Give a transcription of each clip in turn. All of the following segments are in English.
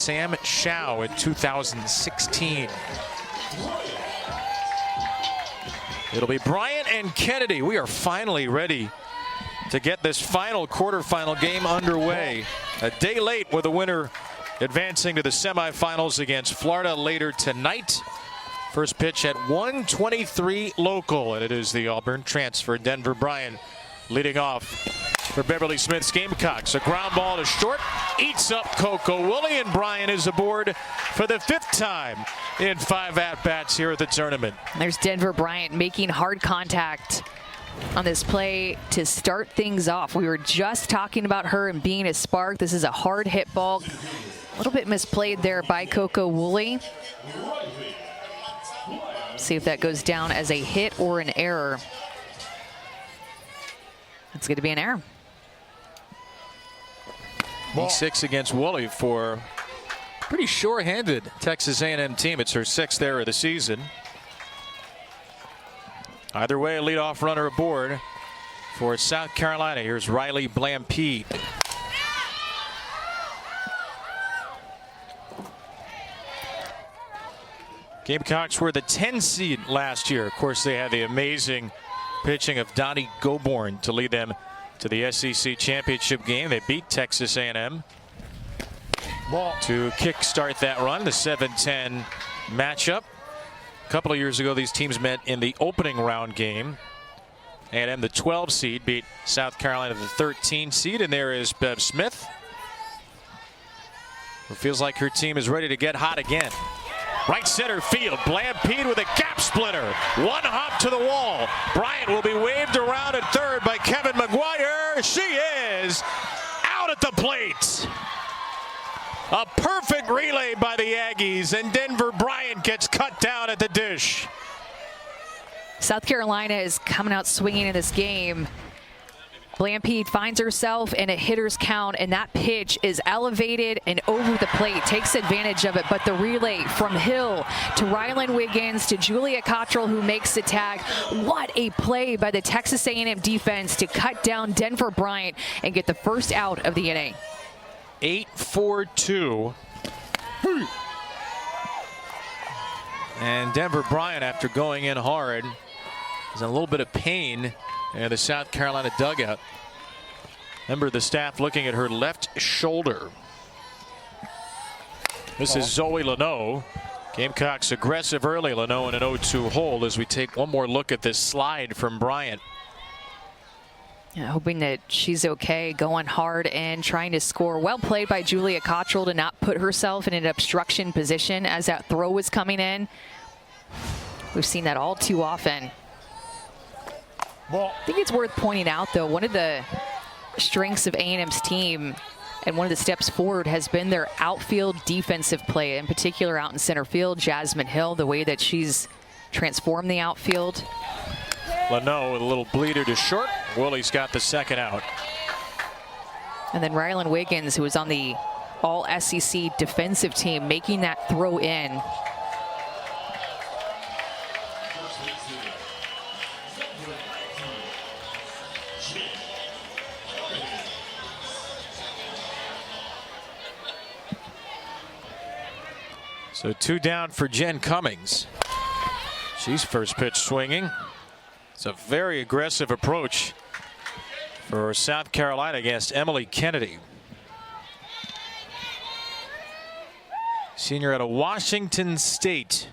Sam Shao in 2016. It'll be Bryant and Kennedy. We are finally ready to get this final quarterfinal game underway. A day late with the winner advancing to the semifinals against Florida later tonight. First pitch at 1:23 local, and it is the Auburn transfer Denver Bryant leading off for Beverly Smith's Gamecocks. A ground ball to short, eats up Coco Woolley, and Bryant is aboard for the 5th time in 5 at-bats here at the tournament. There's Denver Bryant making hard contact on this play to start things off. We were just talking about her and being a spark. This is a hard hit ball. A little bit misplayed there by Coco Woolley. See if that goes down as a hit or an error. It's going to be an error. E6 against Woolley for pretty sure-handed Texas A&M team. It's her 6th error of the season. Either way, a leadoff runner aboard for South Carolina. Here's Riley Blampede. Gamecocks were the 10 seed last year. Of course, they had the amazing pitching of Donnie Goborn to lead them to the SEC championship game. They beat Texas A&M to kickstart that run, the 7-10 matchup. A couple of years ago, these teams met in the opening round game. A&M, the 12 seed, beat South Carolina, the 13 seed, and there is Bev Smith, who feels like her team is ready to get hot again. Right center field, Blampede with a gap splitter. One hop to the wall. Bryant will be waved around at third by Kevin McGuire. She is out at the plate. A perfect relay by the Aggies, and Denver Bryant gets cut down at the dish. South Carolina is coming out swinging in this game. Blampede finds herself in a hitter's count, and that pitch is elevated and over the plate, takes advantage of it. But the relay from Hill to Rylan Wiggins to Julia Cottrell, who makes the tag. What a play by the Texas A&M defense to cut down Denver Bryant and get the first out of the inning. 8-4-2. And Denver Bryant, after going in hard, is in a little bit of pain in the South Carolina dugout. Remember the staff looking at her left shoulder. This is Zoe Leno. Gamecocks aggressive early. Leno in an 0-2 hold as we take one more look at this slide from Bryant. Yeah, hoping that she's okay, going hard and trying to score. Well played by Julia Cottrell to not put herself in an obstruction position as that throw was coming in. We've seen that all too often. I think it's worth pointing out, though, one of the strengths of A&M's team and one of the steps forward has been their outfield defensive play, in particular out in center field. Jasmine Hill, the way that she's transformed the outfield. Leno with a little bleeder to short. Woolley's got the second out. And then Rylan Wiggins, who was on the all-SEC defensive team, making that throw in. So 2 down for Jen Cummings. She's first pitch swinging. It's a very aggressive approach for South Carolina against Emily Kennedy. Senior out of Washington State.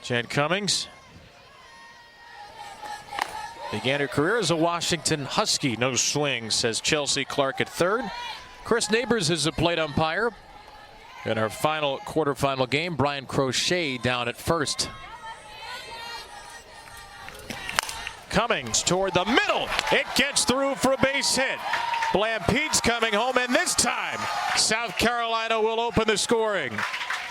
Jen Cummings began her career as a Washington Husky. No swing, says Chelsea Clark at third. Chris Neighbors is the plate umpire. In our final quarterfinal game, Brian Crochet down at first. Cummings toward the middle. It gets through for a base hit. Blampede's coming home, and this time South Carolina will open the scoring.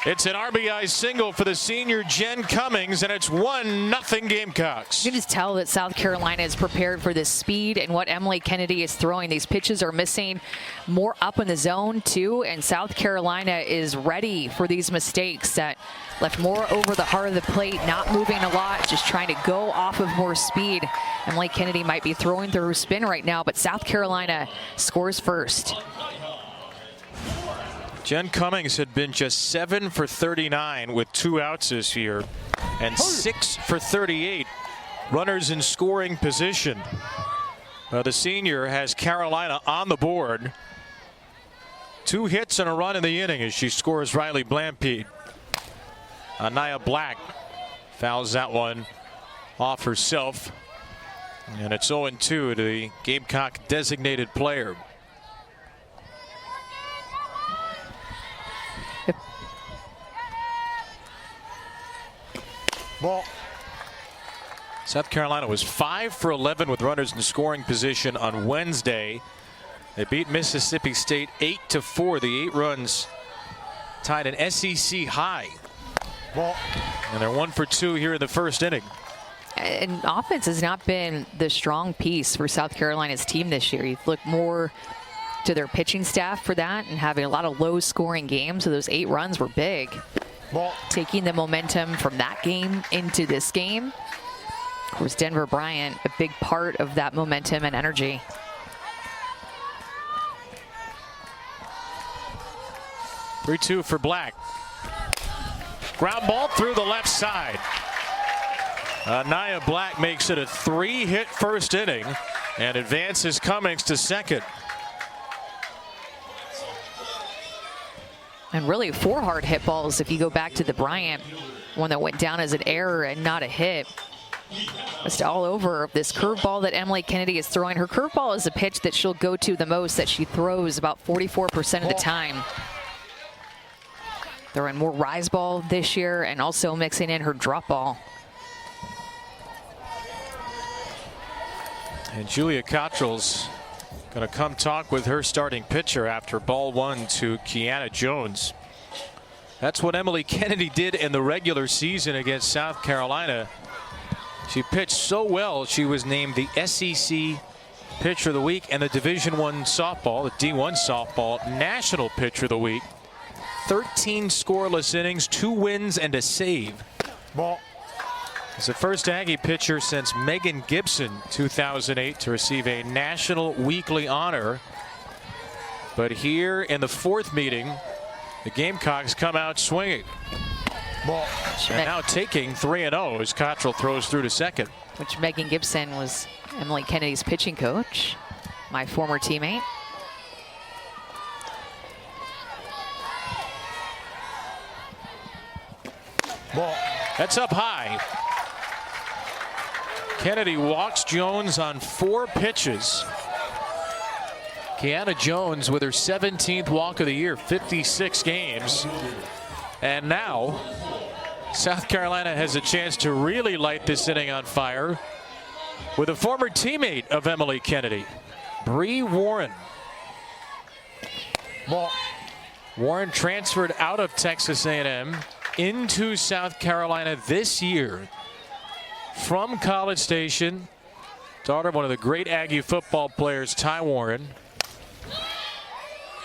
It's an RBI single for the senior Jen Cummings, and it's 1-0 Gamecocks. You can just tell that South Carolina is prepared for this speed and what Emily Kennedy is throwing. These pitches are missing more up in the zone, too, and South Carolina is ready for these mistakes that left more over the heart of the plate, not moving a lot, just trying to go off of more speed. Emily Kennedy might be throwing through her spin right now, but South Carolina scores first. Jen Cummings had been just 7 for 39 with 2 outs this year and 6 for 38 runners in scoring position. The senior has Carolina on the board. 2 hits and a run in the inning as she scores Riley Blampede. Anaya Black fouls that one off herself. And it's 0-2 to the Gamecock designated player. Ball. South Carolina was 5 for 11 with runners in scoring position on Wednesday. They beat Mississippi State 8-4. The 8 runs tied an SEC high. Ball. And they're 1 for 2 here in the first inning. And offense has not been the strong piece for South Carolina's team this year. You look more to their pitching staff for that and having a lot of low scoring games. So those 8 runs were big. Ball. Taking the momentum from that game into this game. Of course, Denver Bryant, a big part of that momentum and energy. 3-2 for Black. Ground ball through the left side. Anaya Black makes it a 3-hit first inning and advances Cummings to second. And really 4 hard hit balls if you go back to the Bryant one that went down as an error and not a hit. Just all over this curveball that Emily Kennedy is throwing. Her curveball is a pitch that she'll go to the most, that she throws about 44% of the time. Throwing more rise ball this year and also mixing in her drop ball. And Julia Cottrell's going to come talk with her starting pitcher after ball 1 to Kiana Jones. That's what Emily Kennedy did in the regular season against South Carolina. She pitched so well, she was named the SEC Pitcher of the Week and the Division I softball, the D1 softball National Pitcher of the Week. 13 scoreless innings, 2 wins and a save. Ball. It's the first Aggie pitcher since Megan Gibson 2008 to receive a National Weekly honor. But here in the 4th meeting, the Gamecocks come out swinging. Ball. And now taking 3-0 as Cottrell throws through to second. Which Megan Gibson was Emily Kennedy's pitching coach, my former teammate. Ball. That's up high. Kennedy walks Jones on 4 pitches. Kiana Jones with her 17th walk of the year, 56 games. And now South Carolina has a chance to really light this inning on fire with a former teammate of Emily Kennedy, Bree Warren. Ball. Warren transferred out of Texas A&M into South Carolina this year from College Station. Daughter of one of the great Aggie football players, Ty Warren.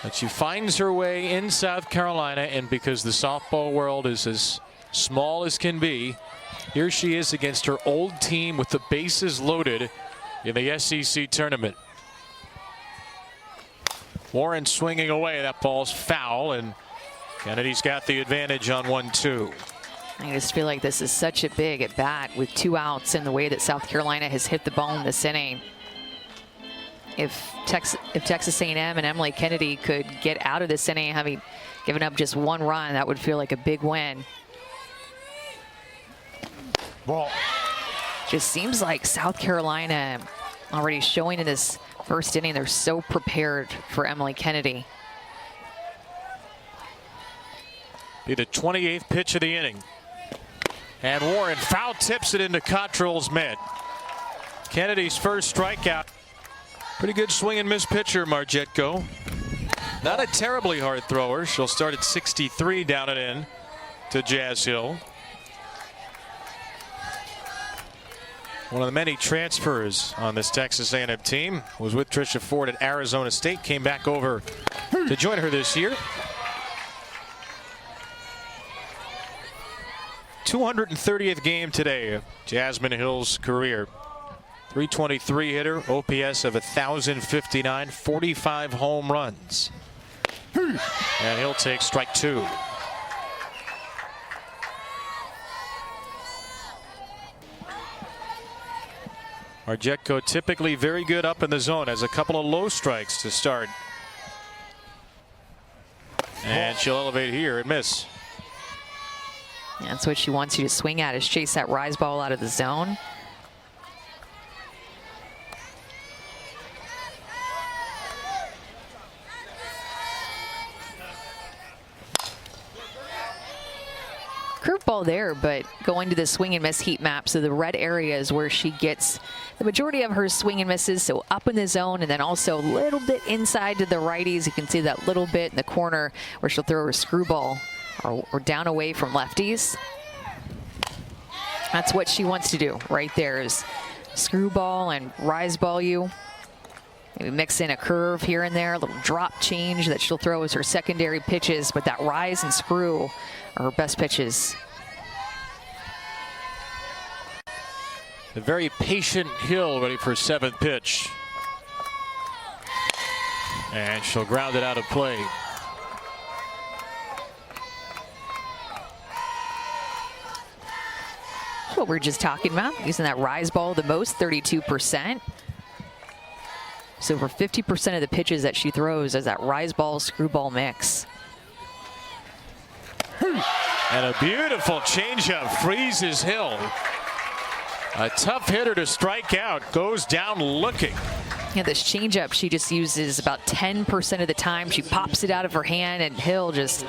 But she finds her way in South Carolina, and because the softball world is as small as can be, here she is against her old team with the bases loaded in the SEC tournament. Warren swinging away. That ball's foul, and Kennedy's got the advantage on 1-2. I just feel like this is such a big at bat with 2 outs in the way that South Carolina has hit the bone this inning. If Texas A&M and Emily Kennedy could get out of this inning having given up just 1 run, that would feel like a big win. Ball. Just seems like South Carolina already showing in this first inning they're so prepared for Emily Kennedy. Be the 28th pitch of the inning. And Warren foul tips it into Cottrell's mitt. Kennedy's first strikeout. Pretty good swing and miss pitcher, Marjetko. Not a terribly hard thrower. She'll start at 63 down and in to Jazz Hill. One of the many transfers on this Texas A&M team was with Tricia Ford at Arizona State. Came back over to join her this year. 230th game today of Jasmine Hill's career. 323 hitter, OPS of 1,059, 45 home runs. And he'll take strike 2. Marjetko typically very good up in the zone, has a couple of low strikes to start. And she'll elevate here and miss. That's what she wants you to swing at, is chase that rise ball out of the zone. Curveball there, but going to the swing and miss heat map. So the red area is where she gets the majority of her swing and misses. So up in the zone, and then also a little bit inside to the righties. You can see that little bit in the corner where she'll throw her screwball or down away from lefties. That's what she wants to do right there, is screwball and rise ball you. Maybe mix in a curve here and there, a little drop change that she'll throw as her secondary pitches, but that rise and screw are her best pitches. A very patient Hill ready for 7th pitch. And she'll ground it out of play. That's what we're just talking about, using that rise ball the most, 32%. So over 50% of the pitches that she throws is that rise ball screwball mix. And a beautiful changeup freezes Hill. A tough hitter to strike out, goes down looking. Yeah, this changeup she just uses about 10% of the time. She pops it out of her hand, and Hill just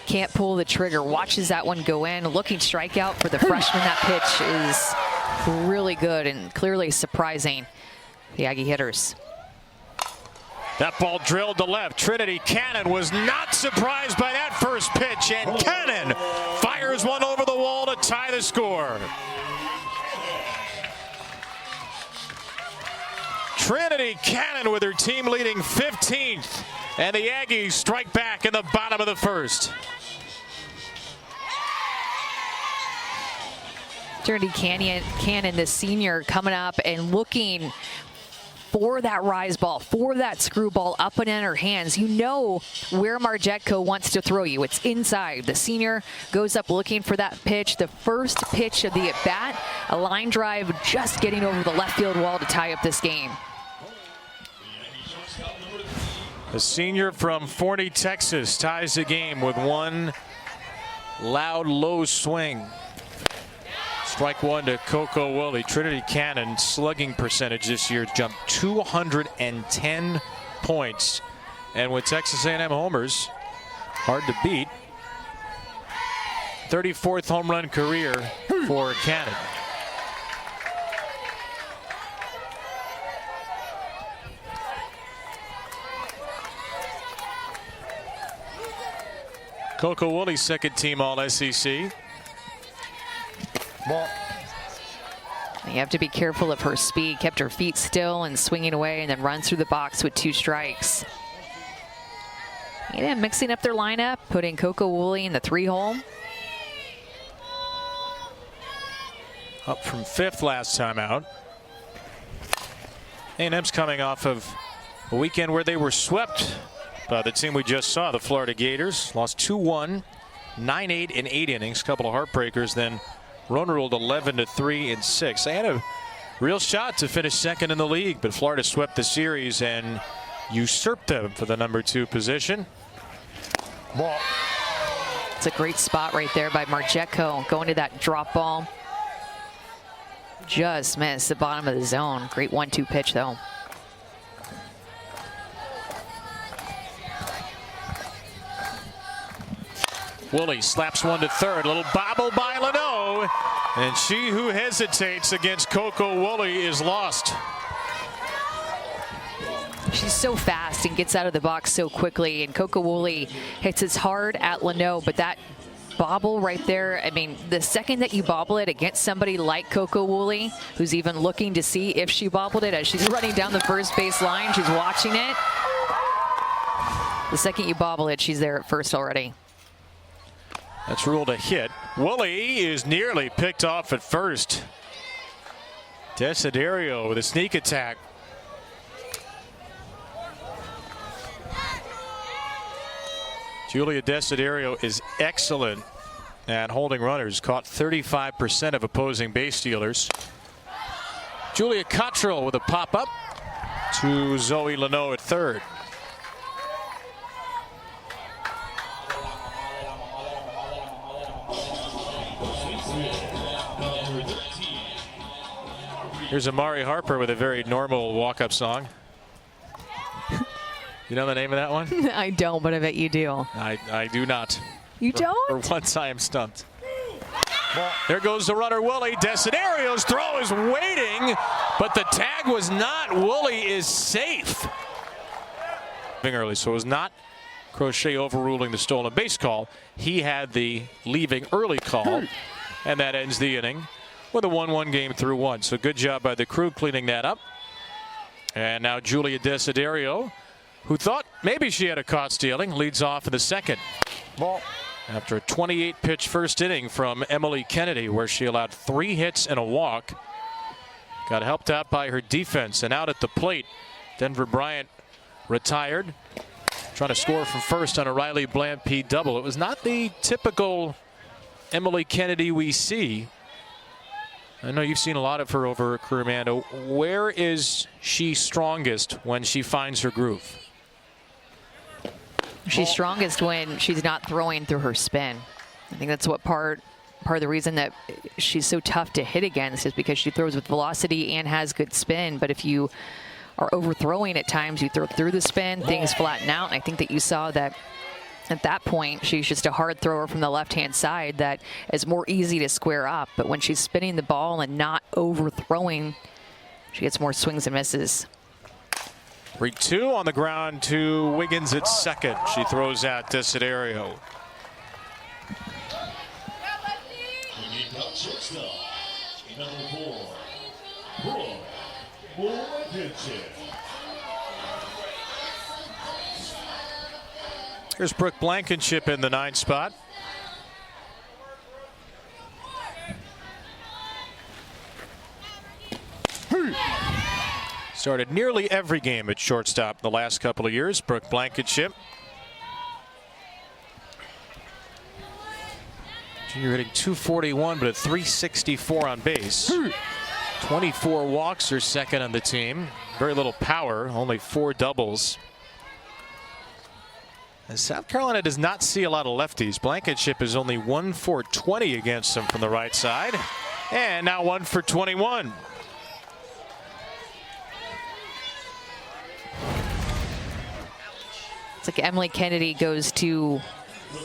can't pull the trigger. Watches that one go in. Looking strikeout for the freshman. That pitch is really good and clearly surprising the Aggie hitters. That ball drilled to left. Trinity Cannon was not surprised by that first pitch, and Cannon fires one over the wall to tie the score. Trinity Cannon with her team leading 15th, and the Aggies strike back in the bottom of the first. Trinity Cannon, the senior, coming up and looking for that rise ball, for that screwball up and in her hands. You know where Marjetko wants to throw you. It's inside. The senior goes up looking for that pitch. The first pitch of the at-bat, a line drive just getting over the left field wall to tie up this game. The senior from Forney, Texas, ties the game with one loud, low swing. Strike 1 to Coco Woolley. Trinity Cannon slugging percentage this year jumped 210 points. And with Texas A&M homers, hard to beat. 34th home run career for Cannon. Coco Woolley, second team All-SEC. Ball. You have to be careful of her speed. Kept her feet still and swinging away, and then runs through the box with 2 strikes. And mixing up their lineup, putting Coco Woolley in the 3-hole. Up from 5th last time out. A&M's coming off of a weekend where they were swept by the team we just saw, the Florida Gators. Lost 2-1, 9-8 in 8 innings. Couple of heartbreakers, then run ruled 11-3 in 6. They had a real shot to finish second in the league, but Florida swept the series and usurped them for the number 2 position. Ball. It's a great spot right there by Marjetko, going to that drop ball. Just missed the bottom of the zone. Great 1-2 pitch though. Woolley slaps one to third. A little bobble by Leno. And she who hesitates against Coco Woolley is lost. She's so fast and gets out of the box so quickly. And Coco Woolley hits as hard at Leno, but that bobble right there, I mean, the second that you bobble it against somebody like Coco Woolley, who's even looking to see if she bobbled it as she's running down the first base line, she's watching it. The second you bobble it, she's there at first already. That's ruled a hit. Woolley is nearly picked off at first. Desiderio with a sneak attack. Julia Desiderio is excellent at holding runners. Caught 35% of opposing base stealers. Julia Cottrell with a pop-up to Zoe Leno at third. Here's Amari Harper with a very normal walk-up song. You know the name of that one? I don't, but I bet you do. I do not. You don't? For once I am stumped. There goes the runner, Woolley. Desiderio's throw is waiting, but the tag was not. Woolley is safe. Early, so it was not Crochet overruling the stolen base call. He had the leaving early call, and that ends the inning with a 1-1 game through one. So good job by the crew cleaning that up. And now Julia Desiderio, who thought maybe she had a caught stealing, leads off in the second. Ball. After a 28-pitch first inning from Emily Kennedy, where she allowed 3 hits and a walk. Got helped out by her defense, and out at the plate, Denver Bryant retired, trying to score from first on a Riley Blamp double. It was not the typical Emily Kennedy we see. I know you've seen a lot of her over her career, Amanda. Where is she strongest when she finds her groove? She's strongest when she's not throwing through her spin. I think that's what part of the reason that she's so tough to hit against is because she throws with velocity and has good spin. But if you are overthrowing at times, you throw through the spin, things flatten out. And I think that you saw that at that point, she's just a hard thrower from the left-hand side that is more easy to square up. But when she's spinning the ball and not overthrowing, she gets more swings and misses. 3-2 on the ground to Wiggins at second. She throws out Desiderio. Here's Brooke Blankenship in the 9 spot. Started nearly every game at shortstop the last couple of years. Brooke Blankenship. Junior hitting .241, but a .364 on base. 24 walks, her second on the team. Very little power, only 4 doubles. And South Carolina does not see a lot of lefties. Blankenship is only 1 for 20 against them from the right side. And now 1 for 21. It's like Emily Kennedy goes to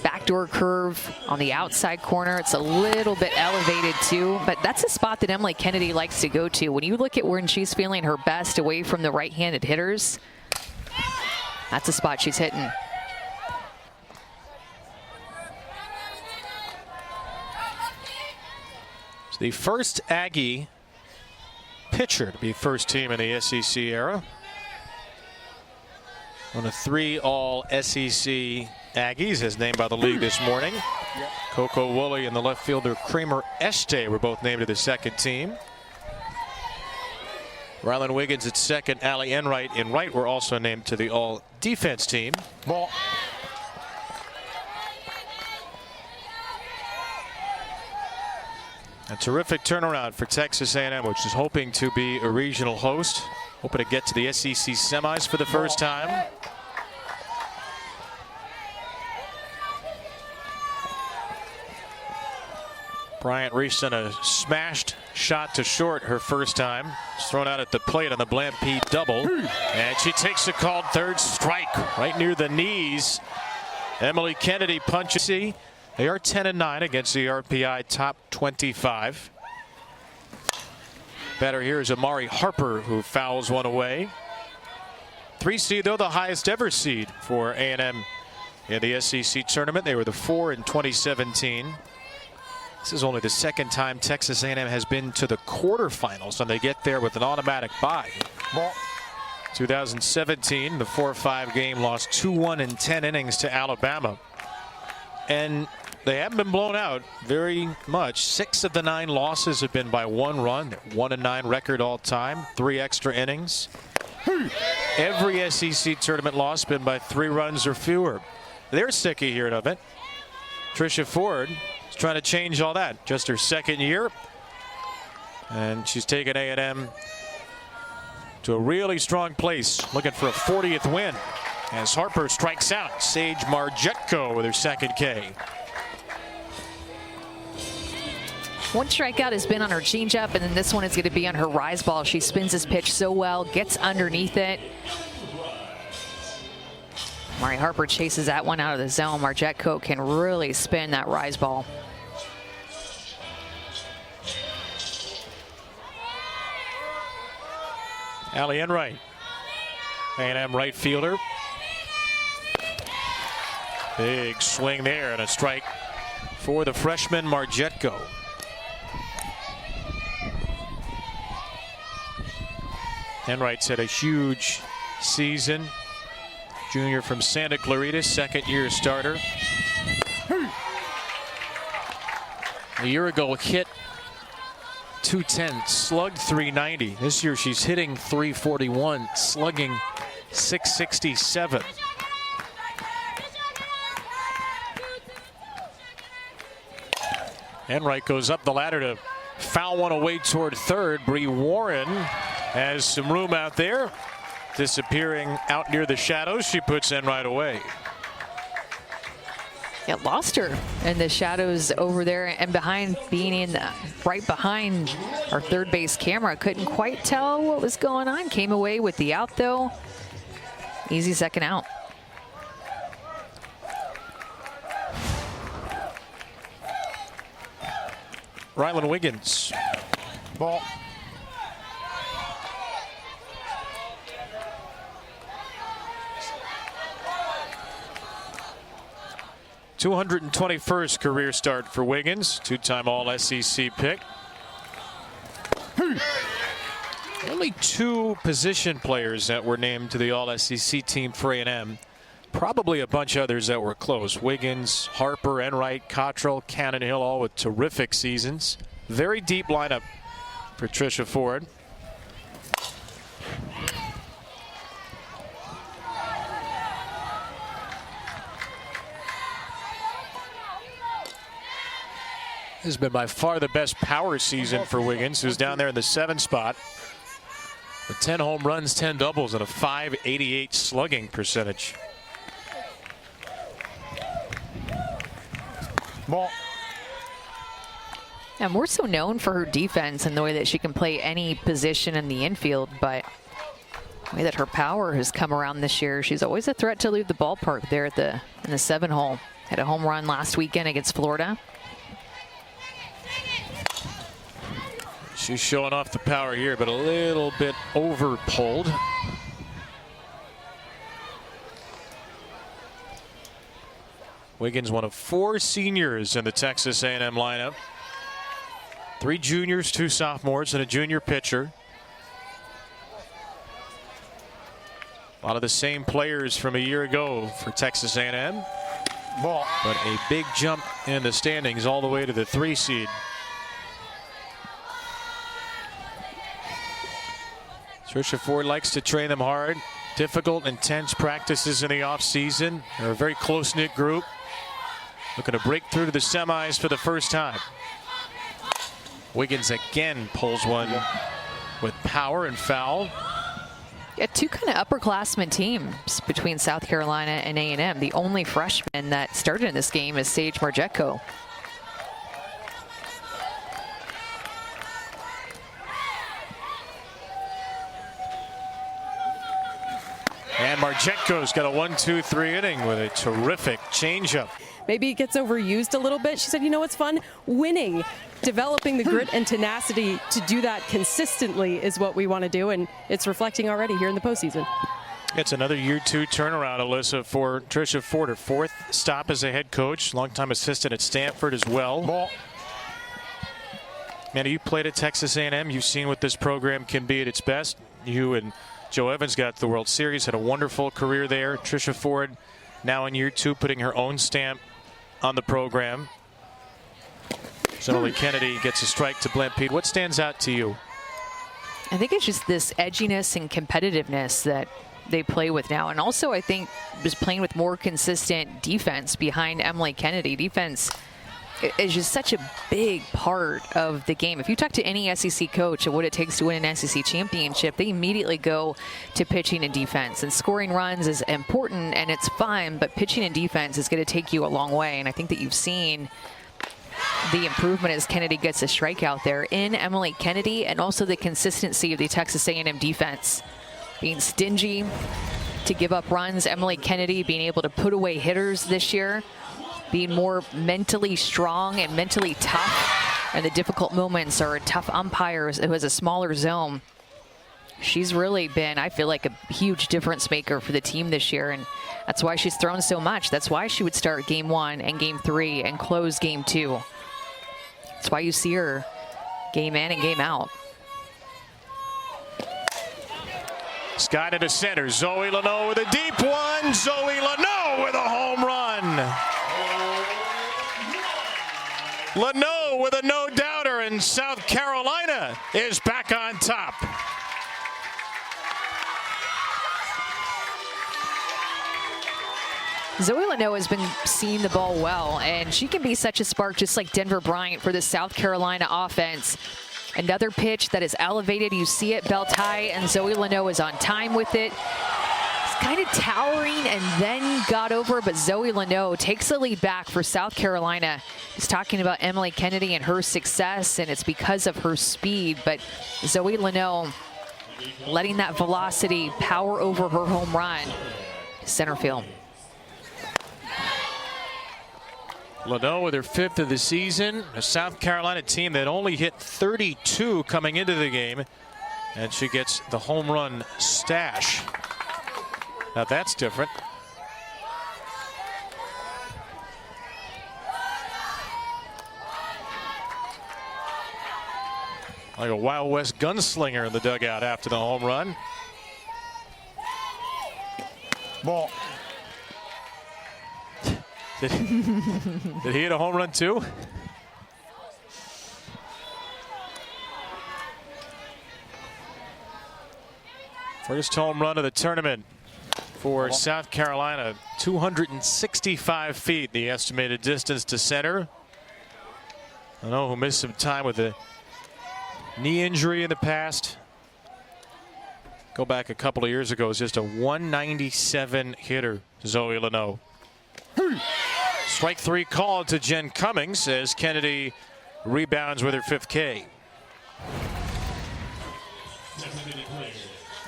backdoor curve on the outside corner. It's a little bit elevated too, but that's a spot that Emily Kennedy likes to go to. When you look at when she's feeling her best away from the right-handed hitters, that's a spot she's hitting. It's the first Aggie pitcher to be first team in the SEC era. One of 3 all-SEC Aggies, as named by the league this morning. Coco Woolley and the left fielder Kramer Este were both named to the second team. Rylan Wiggins at second, Allie Enright in right were also named to the all-defense team. Ball. A terrific turnaround for Texas A&M, which is hoping to be a regional host. Hoping to get to the SEC semis for the first time. Bryant reached on a smashed shot to short her first time. It's thrown out at the plate on the Blamp double. And she takes a called third strike right near the knees. Emily Kennedy punches. They are 10-9 against the RPI top 25. Batter here is Amari Harper, who fouls one away. 3 seed, though, the highest ever seed for A&M in the SEC tournament. They were the 4 in 2017. This is only the second time Texas A&M has been to the quarterfinals, and they get there with an automatic bye. Ball. 2017, the 4-5 game lost 2-1 in 10 innings to Alabama. And they haven't been blown out very much. 6 of the 9 losses have been by 1 run. 1-9 record all time. 3 extra innings. Every SEC tournament loss been by 3 runs or fewer. they're sick of hearing of it. Tricia Ford is trying to change all that. Just her second year. And she's taken A&M to a really strong place, looking for a 40th win. As Harper strikes out, Sage Marjetko with her second K. One strikeout has been on her changeup, and then this one is going to be on her rise ball. She spins this pitch so well, gets underneath it. Mari Harper chases that one out of the zone. Marjetko can really spin that rise ball. Allie Enright, A&M right fielder. Big swing there and a strike for the freshman Marjetko. Enright's had a huge season. Junior from Santa Clarita, second-year starter. A year ago, hit .210, slugged .390. This year, she's hitting .341, slugging .667. Enright goes up the ladder to foul one away toward third. Bree Warren has some room out there. Disappearing out near the shadows, she puts Enright away. Yeah, lost her in the shadows over there and behind, being in right behind our third base camera. Couldn't quite tell what was going on. Came away with the out though. Easy second out. Rylan Wiggins. Ball. .221st career start for Wiggins, two-time All-SEC pick. Only two position players that were named to the All-SEC team for A&M. Probably a bunch of others that were close. Wiggins, Harper, Enright, Cottrell, Cannon Hill, all with terrific seasons. Very deep lineup for Tricia Ford. This has been by far the best power season for Wiggins, who's down there in the 7 spot with 10 home runs, 10 doubles, and a .588 slugging percentage. Ball. Yeah, more so known for her defense and the way that she can play any position in the infield, but the way that her power has come around this year, she's always a threat to leave the ballpark there at in the 7 hole. Had a home run last weekend against Florida. She's showing off the power here, but a little bit over pulled. Wiggins, one of 4 seniors in the Texas A&M lineup. 3 juniors, 2 sophomores, and a junior pitcher. A lot of the same players from a year ago for Texas A&M. Ball. But a big jump in the standings all the way to the 3 seed. Tricia Ford likes to train them hard. Difficult, intense practices in the offseason. They're a very close-knit group. Looking to break through to the semis for the first time. Wiggins again pulls one with power and foul. Yeah, 2 kind of upperclassmen teams between South Carolina and A&M. The only freshman that started in this game is Sage Marjetko. And Marjetko's got a 1-2-3 inning with a terrific changeup. Maybe it gets overused a little bit. She said, you know what's fun? Winning. Developing the grit and tenacity to do that consistently is what we want to do, and it's reflecting already here in the postseason. It's another year 2 turnaround, Alyssa, for Tricia Ford. Her 4th stop as a head coach, longtime assistant at Stanford as well. Ball. Man, you played at Texas A&M. You've seen what this program can be at its best. You and Joe Evans got to the World Series, had a wonderful career there. Tricia Ford now in year 2, putting her own stamp on the program. Sonali Kennedy gets a strike to Blampede. What stands out to you? I think it's just this edginess and competitiveness that they play with now. And also, I think just playing with more consistent defense behind Emily Kennedy. Defense is just such a big part of the game. If you talk to any SEC coach of what it takes to win an SEC championship, they immediately go to pitching and defense. And scoring runs is important and it's fun, but pitching and defense is going to take you a long way. And I think that you've seen the improvement as Kennedy gets a strikeout there in Emily Kennedy, and also the consistency of the Texas A&M defense. Being stingy to give up runs. Emily Kennedy being able to put away hitters this year. Being more mentally strong and mentally tough, and the difficult moments are tough umpires who has a smaller zone. She's really been, I feel like, a huge difference maker for the team this year, and that's why she's thrown so much. That's why she would start game 1 and game 3 and close game 2. That's why you see her game in and game out. Scott into center. Zoe Leno with a deep one. Zoe Leno with a home run. Leno with a no-doubter, and South Carolina is back on top. Zoe Leno has been seeing the ball well, and she can be such a spark, just like Denver Bryant, for the South Carolina offense. Another pitch that is elevated. You see it belt high, and Zoe Leno is on time with it. It's kind of towering and then got over, but Zoe Leno takes the lead back for South Carolina. He's talking about Emily Kennedy and her success, and it's because of her speed, but Zoe Leno letting that velocity power over her home run. Center field. Leno with her 5th of the season. A South Carolina team that only hit 32 coming into the game, and she gets the home run stash. Now that's different. Like a Wild West gunslinger in the dugout after the home run. Ball. Did he hit a home run too? First home run of the tournament for South Carolina. 265 feet, the estimated distance to center. I know who missed some time with a knee injury in the past. Go back a couple of years ago, it was just a 197 hitter, Zoe Leno. Strike 3 call to Jen Cummings as Kennedy rebounds with her 5th K.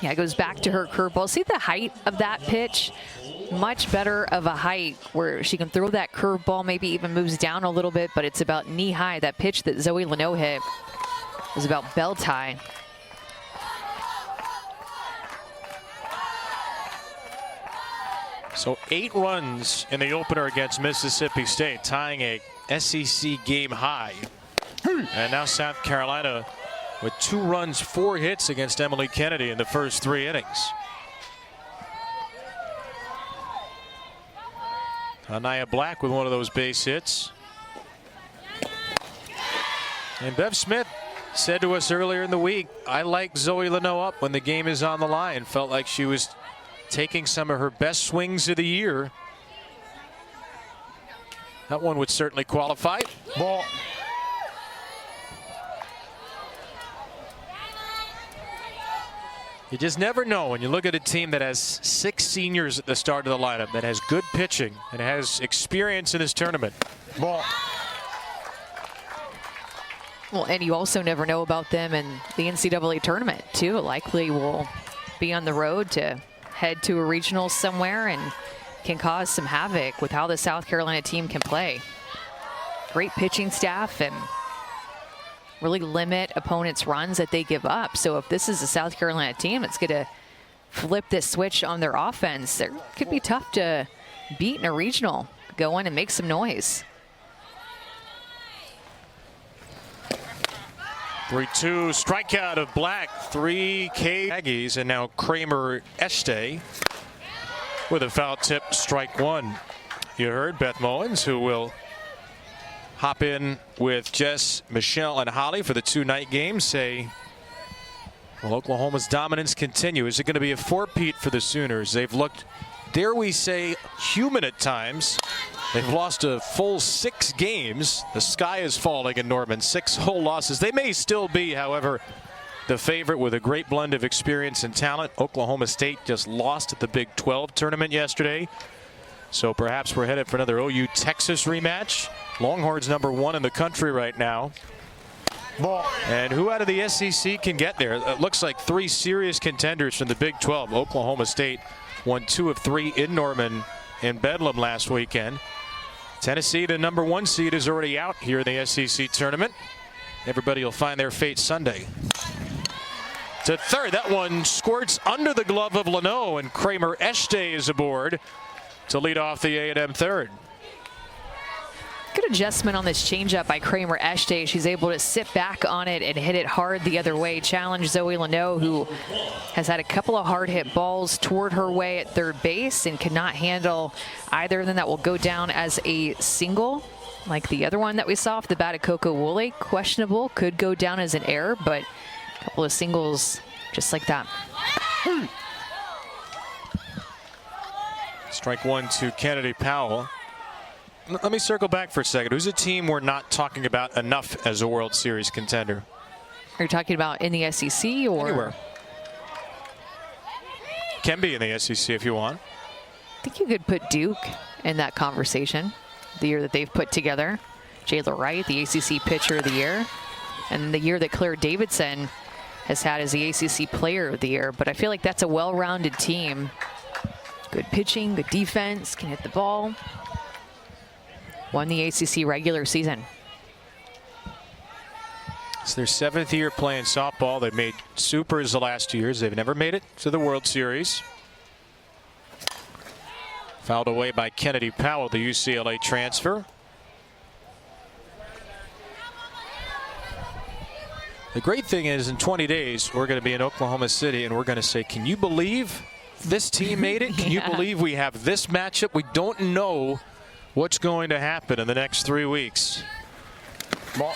Yeah, it goes back to her curveball. See the height of that pitch? Much better of a height where she can throw that curveball, maybe even moves down a little bit, but it's about knee high. That pitch that Zoe Leno hit was about belt high. So 8 runs in the opener against Mississippi State, tying a SEC game high. And now South Carolina with 2 runs, 4 hits against Emily Kennedy in the first 3 innings. Anaya Black with one of those base hits. And Bev Smith said to us earlier in the week, I like Zoe Leno up when the game is on the line. Felt like she was taking some of her best swings of the year. That one would certainly qualify. Ball. You just never know when you look at a team that has 6 seniors at the start of the lineup, that has good pitching and has experience in this tournament. Ball. Well, and you also never know about them in the NCAA tournament, too. Likely will be on the road to head to a regional somewhere and can cause some havoc with how the South Carolina team can play. Great pitching staff and really limit opponents' runs that they give up. So if this is a South Carolina team that's going to flip this switch on their offense, it could be tough to beat in a regional. Go in and make some noise. 3-2 strikeout of Black, 3 K Aggies, and now Kramer Este with a foul tip, strike 1. You heard Beth Mowens, who will hop in with Jess, Michelle, and Holly for the 2 night games, say Well, Oklahoma's dominance continues. Is it going to be a four-peat for the Sooners? They've looked, dare we say, human at times. They've lost a full 6 games. The sky is falling in Norman. 6 whole losses. They may still be, however, the favorite with a great blend of experience and talent. Oklahoma State just lost at the Big 12 tournament yesterday. So perhaps we're headed for another OU Texas rematch. Longhorns #1 in the country right now. Ball. And who out of the SEC can get there? It looks like 3 serious contenders from the Big 12. Oklahoma State won 2 of 3 in Norman in Bedlam last weekend. Tennessee, the #1 seed, is already out here in the SEC tournament. Everybody will find their fate Sunday. To third, that one squirts under the glove of Leno, and Kramer Eshte is aboard to lead off the A&M third. Good adjustment on this changeup by Kramer Eshte. She's able to sit back on it and hit it hard the other way. Challenge Zoe Leno, who has had a couple of hard hit balls toward her way at third base and cannot handle either of them. That will go down as a single, like the other one that we saw off the bat of Coco Woolley. Questionable, could go down as an error, but a couple of singles just like that. Strike 1 to Kennedy Powell. Let me circle back for a second. Who's a team we're not talking about enough as a World Series contender? Are you talking about in the SEC or? Anywhere. Can be in the SEC if you want. I think you could put Duke in that conversation. The year that they've put together. Jayla Wright, the ACC Pitcher of the Year. And the year that Claire Davidson has had as the ACC Player of the Year. But I feel like that's a well-rounded team. Good pitching, good defense, can hit the ball. Won the ACC regular season. It's their 7th year playing softball. They've made supers the last 2 years. They've never made it to the World Series. Fouled away by Kennedy Powell, the UCLA transfer. The great thing is, in 20 days, we're going to be in Oklahoma City, and we're going to say, can you believe this team made it? Can you believe we have this matchup? We don't know what's going to happen in the next 3 weeks. Ball.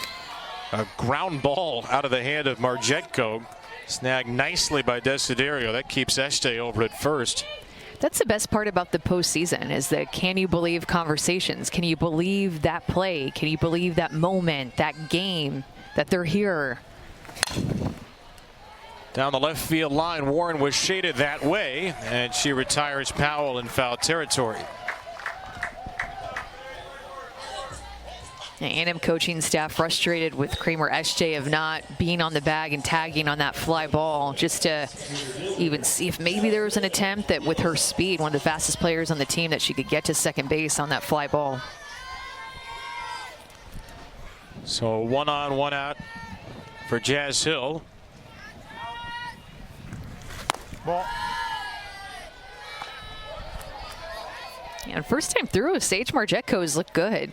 A ground ball out of the hand of Marjetko. Snagged nicely by Desiderio. That keeps Eshte over at first. That's the best part about the postseason, is the can you believe conversations. Can you believe that play? Can you believe that moment, that game, that they're here? Down the left field line, Warren was shaded that way, and she retires Powell in foul territory. A&M coaching staff frustrated with Kramer Eshte of not being on the bag and tagging on that fly ball, just to even see if maybe there was an attempt that with her speed, one of the fastest players on the team, that she could get to second base on that fly ball. So 1 on, 1 out for Jazz Hill. Ball. And first time through, Sage Marjetko has looked good.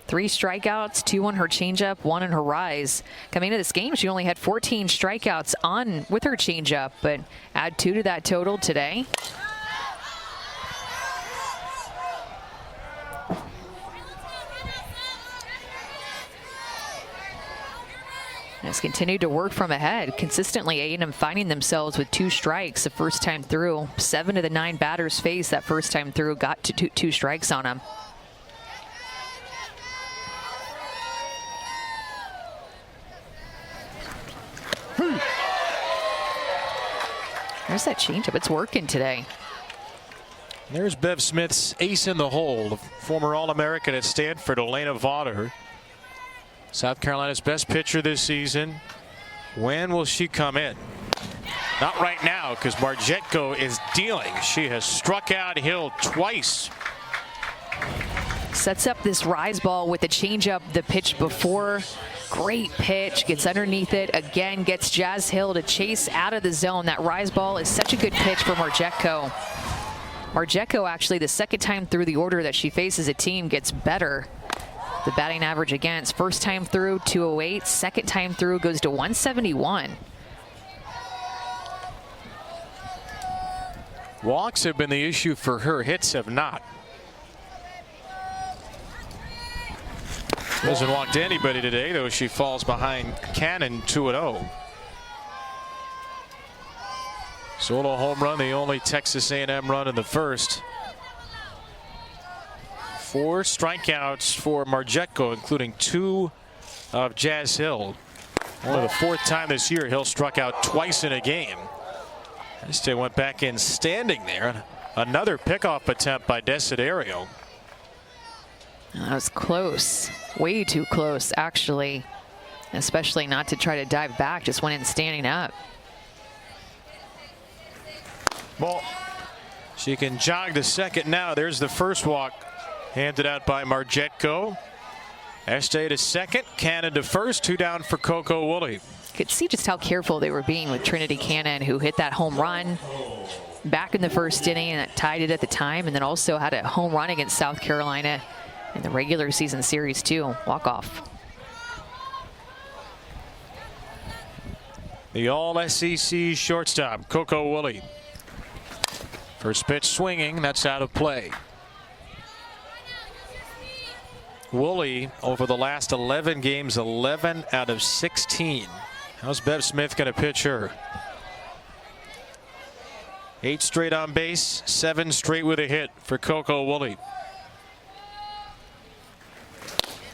3 strikeouts, 2 on her changeup, 1 on her rise. Coming into this game, she only had 14 strikeouts on with her changeup, but add 2 to that total today. Has continued to work from ahead. Consistently, A&M finding themselves with 2 strikes the first time through. 7 of the 9 batters faced that first time through got to 2 strikes on them. There's that changeup. It's working today. There's Bev Smith's ace in the hole, the former All-American at Stanford, Elena Vaughter. South Carolina's best pitcher this season. When will she come in? Not right now, because Marjetko is dealing. She has struck out Hill twice. Sets up this rise ball with the changeup the pitch before. Great pitch, gets underneath it, again gets Jazz Hill to chase out of the zone. That rise ball is such a good pitch for Marjetko. Marjetko, actually, the second time through the order that she faces a team, gets better. The batting average against, first time through 208, second time through goes to 171. Walks have been the issue for her, hits have not. Hasn't walked anybody today, though she falls behind Cannon 2-0. Solo home run, the only Texas A&M run in the first. 4 strikeouts for Marjetko, including 2 of Jazz Hill. Only the 4th time this year Hill struck out twice in a game. Este went back in standing there. Another pickoff attempt by Desiderio. That was close. Way too close, actually. Especially not to try to dive back. Just went in standing up. Ball. She can jog the second now. There's the first walk. Handed out by Marjetko. Este to second. Cannon to first. 2 down for Coco Woolley. You could see just how careful they were being with Trinity Cannon, who hit that home run back in the first inning and that tied it at the time, and then also had a home run against South Carolina in the regular season series too. Walk-off. The All-SEC shortstop, Coco Woolley. First pitch swinging. That's out of play. Woolley, over the last 11 games, 11 out of 16. How's Bev Smith going to pitch her? 8 straight on base, 7 straight with a hit for Coco Woolley.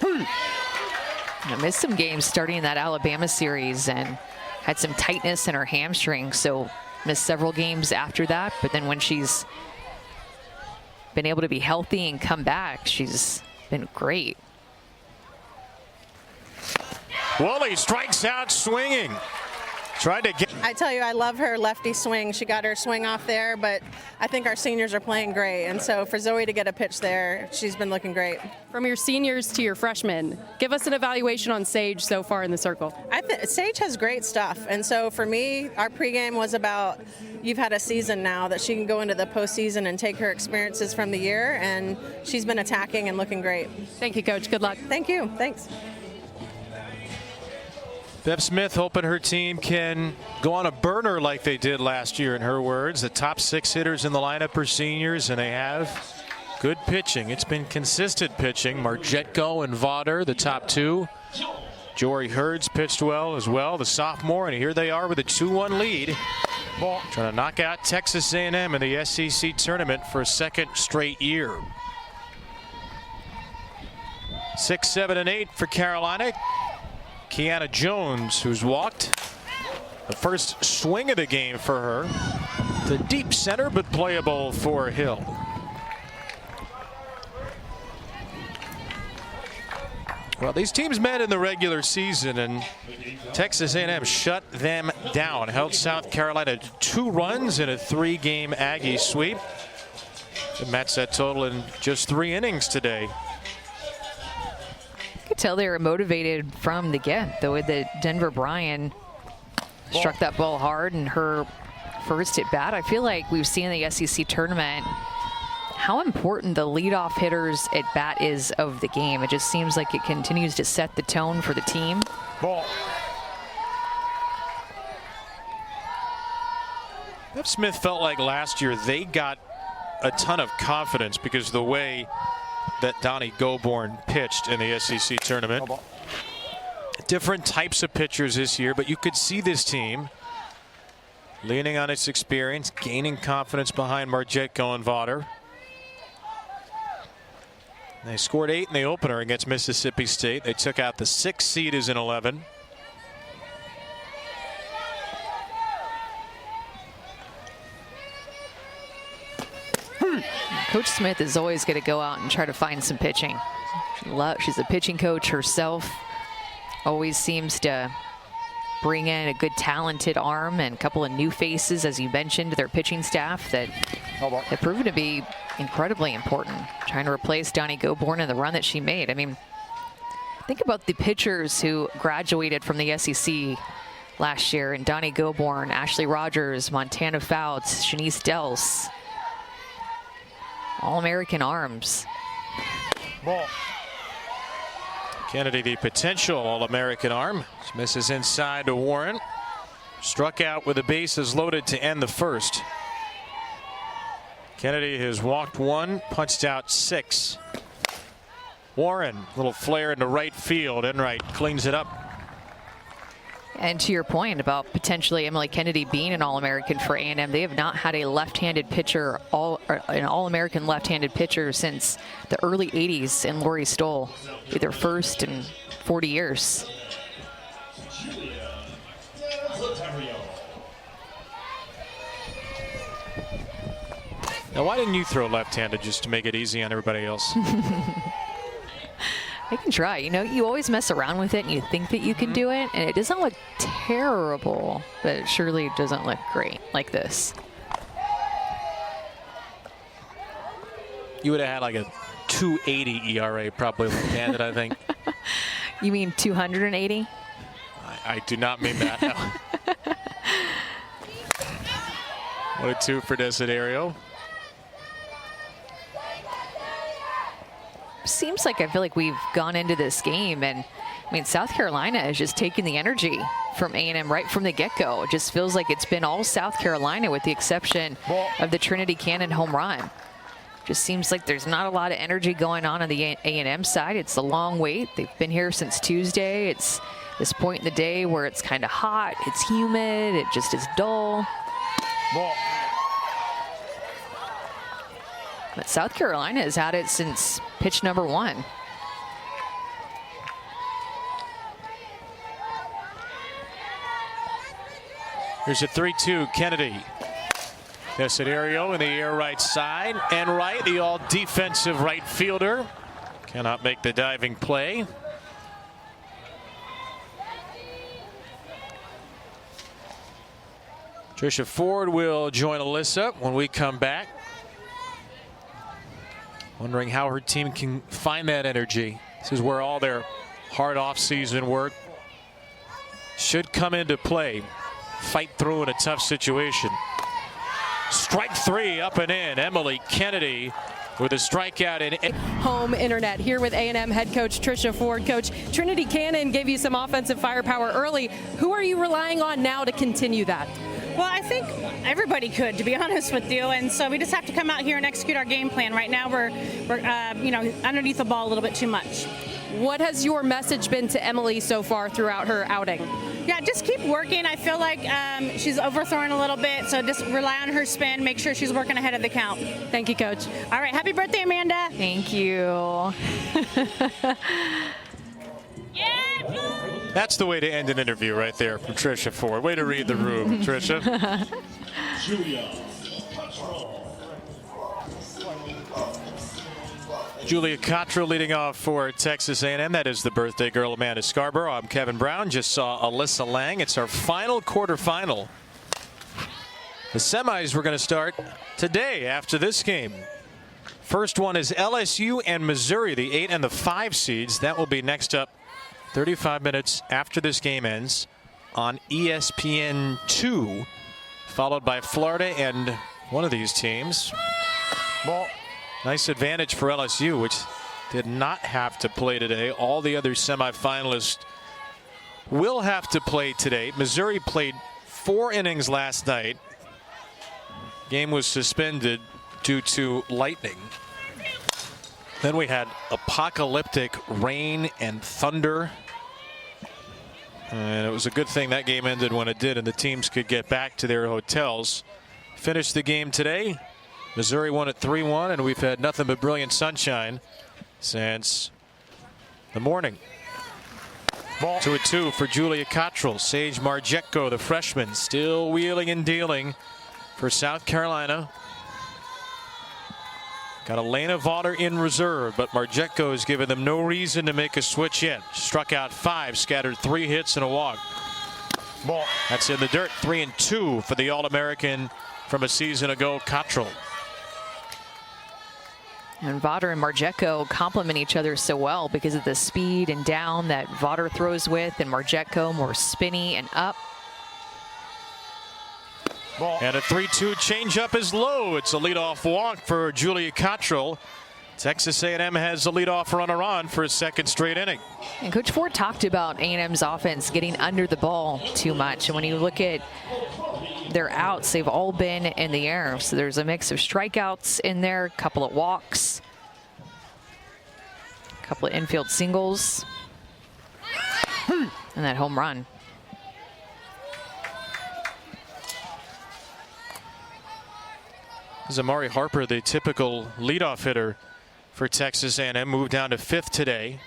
I missed some games starting in that Alabama series and had some tightness in her hamstring, so missed several games after that. But then when she's been able to be healthy and come back, she's been great. Woolley strikes out swinging. Tried to get. I tell you, I love her lefty swing. She got her swing off there, but I think our seniors are playing great. And so for Zoe to get a pitch there, she's been looking great. From your seniors to your freshmen, give us an evaluation on Sage so far in the circle. I think Sage has great stuff. And so for me, our pregame was about, you've had a season now that she can go into the postseason and take her experiences from the year. And she's been attacking and looking great. Thank you, Coach. Good luck. Thank you. Thanks. Bev Smith hoping her team can go on a burner like they did last year, in her words. The top 6 hitters in the lineup are seniors, and they have good pitching. It's been consistent pitching. Marjetko and Vauder, the top 2. Jory Hurds pitched well as well, the sophomore, and here they are with a 2-1 lead. Ball. Trying to knock out Texas A&M in the SEC tournament for a 2nd straight year. 6, 7, and 8 for Carolina. Kiana Jones, who's walked. The first swing of the game for her. To deep center, but playable for Hill. Well, these teams met in the regular season, and Texas A&M shut them down. Held South Carolina to 2 runs in a 3-game Aggie sweep. The Mets that total in just 3 innings today. Could tell they were motivated from the get, the way that Denver Bryan struck that ball hard in her first at bat. I feel like we've seen in the SEC tournament how important the leadoff hitter's at bat is of the game. It just seems like it continues to set the tone for the team. Ball. Bev Smith felt like last year they got a ton of confidence because of the way that Donnie Gobourne pitched in the SEC tournament. Different types of pitchers this year, but you could see this team leaning on its experience, gaining confidence behind Marjetko and Vauder. They scored 8 in the opener against Mississippi State. They took out the 6th seed as an 11. Coach Smith is always going to go out and try to find some pitching. She's a pitching coach herself. Always seems to bring in a good talented arm and a couple of new faces, as you mentioned, to their pitching staff that have proven to be incredibly important. Trying to replace Donnie Gobourne and the run that she made. I mean, think about the pitchers who graduated from the SEC last year, and Donnie Gobourne, Ashley Rogers, Montana Fouts, Shanice Dels. All-American arms. Ball. Kennedy, the potential All-American arm. Misses inside to Warren. Struck out with the bases loaded to end the first. Kennedy has walked 1, punched out 6. Warren, little flare into right field. Enright cleans it up. And to your point about potentially Emily Kennedy being an All-American for A&M, they have not had a left-handed pitcher, an All-American left-handed pitcher since the early 80s in Lori Stoll, either first in 40 years. Now, why didn't you throw left-handed just to make it easy on everybody else? I can try. You know, you always mess around with it and you think that you can do it, and it doesn't look terrible, but it surely doesn't look great like this. You would have had like a 280 ERA probably left-handed, I think. You mean 280? I do not mean that. No. What a 2 for Desiderio. Seems like I feel like we've gone into this game, and I mean, South Carolina has just taken the energy from A&M right from the get-go. It just feels like it's been all South Carolina with the exception of the Trinity Cannon home run. Just seems like there's not a lot of energy going on the A&M side. It's a long wait. They've been here since Tuesday. It's this point in the day where it's kind of hot, it's humid, it just is dull. Ball. But South Carolina has had it since pitch number 1. Here's a 3-2 Kennedy. Desiderio in the air right side and right. The all defensive right fielder cannot make the diving play. Tricia Ford will join Alyssa when we come back. Wondering how her team can find that energy. This is where all their hard off-season work should come into play. Fight through in a tough situation. Strike 3 up and in. Emily Kennedy with a strikeout in home internet here with A&M head coach Tricia Ford. Coach, Trinity Cannon gave you some offensive firepower early. Who are you relying on now to continue that? Well, I think everybody could, to be honest with you, and so we just have to come out here and execute our game plan. Right now, we're you know, underneath the ball a little bit too much. What has your message been to Emily so far throughout her outing? Yeah, just keep working. I feel like she's overthrowing a little bit, so just rely on her spin. Make sure she's working ahead of the count. Thank you, Coach. All right, happy birthday, Amanda. Thank you. That's the way to end an interview right there from Tricia Ford. Way to read the room, Tricia. Julia Cottrell leading off for Texas A&M. That is the birthday girl, Amanda Scarborough. I'm Kevin Brown. Just saw Alyssa Lang. It's our final quarterfinal. The semis we're going to start today after this game. First one is LSU and Missouri, the 8 and the 5 seeds. That will be next up 35 minutes after this game ends on ESPN2, followed by Florida and one of these teams. Ball. Nice advantage for LSU, which did not have to play today. All the other semifinalists will have to play today. Missouri played 4 innings last night. Game was suspended due to lightning. Then we had apocalyptic rain and thunder. And it was a good thing that game ended when it did and the teams could get back to their hotels. Finished the game today. Missouri won at 3-1, and we've had nothing but brilliant sunshine since the morning. Ball. 2-2 for Julia Cottrell. Sage Margetko, the freshman, still wheeling and dealing for South Carolina. Got Elena Vaughter in reserve, but Margetko has given them no reason to make a switch yet. Struck out 5, scattered 3 hits and a walk. Ball. That's in the dirt. 3-2 for the All-American from a season ago, Cottrell. And Vaughter and Margetko complement each other so well because of the speed and down that Vaughter throws with, and Margetko more spinny and up. Ball. And a 3-2 changeup is low. It's a leadoff walk for Julia Cottrell. Texas A&M has the leadoff runner on for a second straight inning. And Coach Ford talked about A&M's offense getting under the ball too much. And when you look at their outs, they've all been in the air. So there's a mix of strikeouts in there, a couple of walks, a couple of infield singles, and that home run. This is Amari Harper, the typical leadoff hitter for Texas A&M, moved down to 5th today.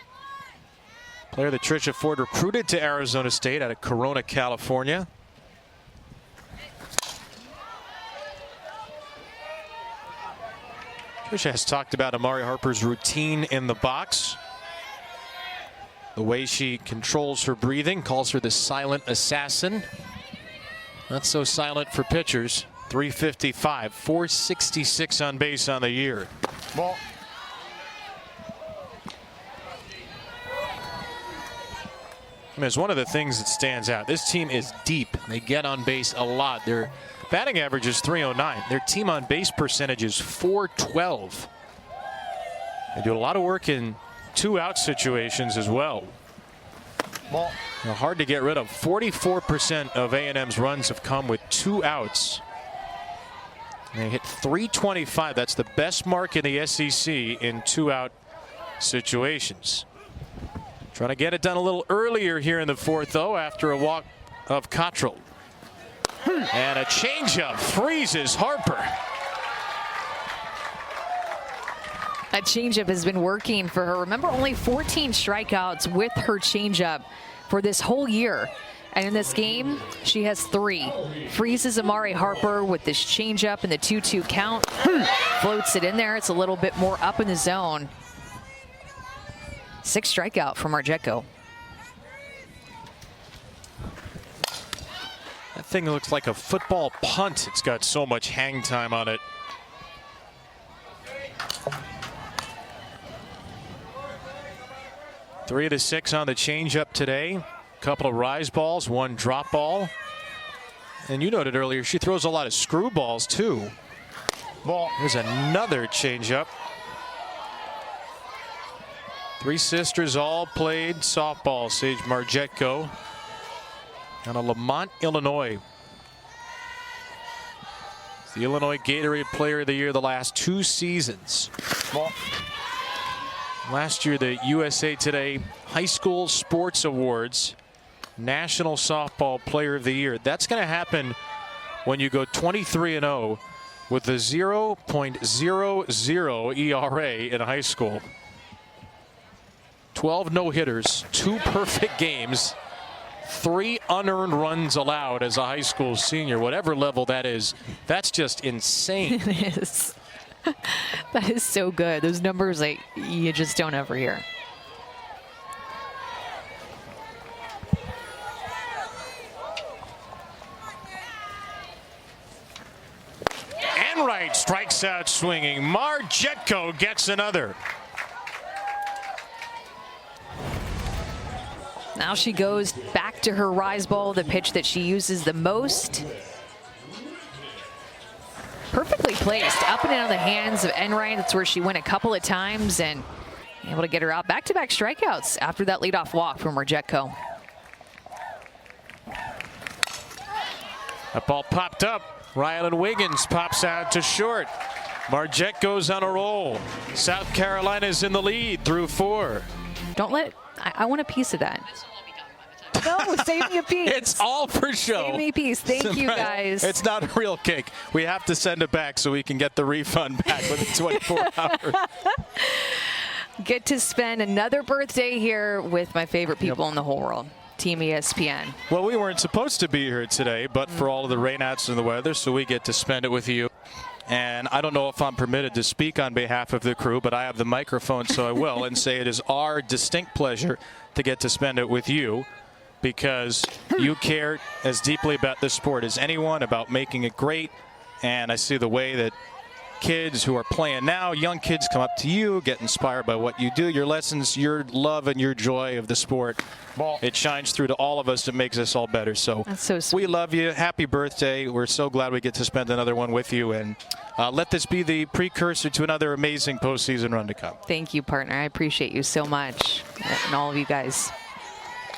Player that Tricia Ford recruited to Arizona State out of Corona, California. Tricia has talked about Amari Harper's routine in the box. The way she controls her breathing, calls her the silent assassin. Not so silent for pitchers. 355, 466 on base on the year. Ball. I mean, it's one of the things that stands out. This team is deep. They get on base a lot. Their batting average is .309. Their team on base percentage is .412. They do a lot of work in 2-out situations as well. Ball. Now, hard to get rid of. 44% of A&M's runs have come with 2 outs. And they hit .325. That's the best mark in the SEC in 2-out situations. Trying to get it done a little earlier here in the 4th, though, after a walk of Cottrell. And a changeup freezes Harper. That changeup has been working for her. Remember, only 14 strikeouts with her changeup for this whole year. And in this game, she has 3. Freezes Amari Harper with this changeup and the 2-2 count. Floats it in there. It's a little bit more up in the zone. 6 strikeout from Margetko. That thing looks like a football punt. It's got so much hang time on it. Three of the 6 on the changeup today. Couple of rise balls, 1 drop ball. And you noted earlier, she throws a lot of screwballs too. Ball. There's another changeup. 3 sisters all played softball. Sage Margetko out of Lamont, Illinois. The Illinois Gatorade Player of the Year the last 2 seasons. Ball. Last year, the USA Today High School Sports Awards National Softball Player of the Year. That's going to happen when you go 23-0 with a 0.00 ERA in high school. 12 no-hitters, 2 perfect games, 3 unearned runs allowed as a high school senior. Whatever level that is, that's just insane. It is. That is so good. Those numbers, like, you just don't ever hear. Enright strikes out swinging. Margetko gets another. Now she goes back to her rise ball, the pitch that she uses the most. Perfectly placed, up and out of the hands of Enright. That's where she went a couple of times and able to get her out. Back-to-back strikeouts after that leadoff walk from Margetko. That ball popped up. Rylan Wiggins pops out to short. Margetko's on a roll. South Carolina's in the lead through 4. Don't let, I want a piece of that. No, save me a piece. It's all for show. Save me a piece. Thank you, guys. It's not a real cake. We have to send it back so we can get the refund back within 24 hours. Get to spend another birthday here with my favorite people in the whole world. Team ESPN. Well, we weren't supposed to be here today, but for all of the rainouts and the weather, so we get to spend it with you. And I don't know if I'm permitted to speak on behalf of the crew, but I have the microphone, so I will, and say it is our distinct pleasure to get to spend it with you, because you care as deeply about this sport as anyone, about making it great. And I see the way that kids who are playing now, young kids, come up to you, get inspired by what you do, your lessons, your love and your joy of the sport. Ball. It shines through to all of us. It makes us all better. So, That's so sweet. We love you. Happy birthday. We're so glad we get to spend another one with you. And let this be the precursor to another amazing postseason run to come. Thank you, partner. I appreciate you so much, and all of you guys.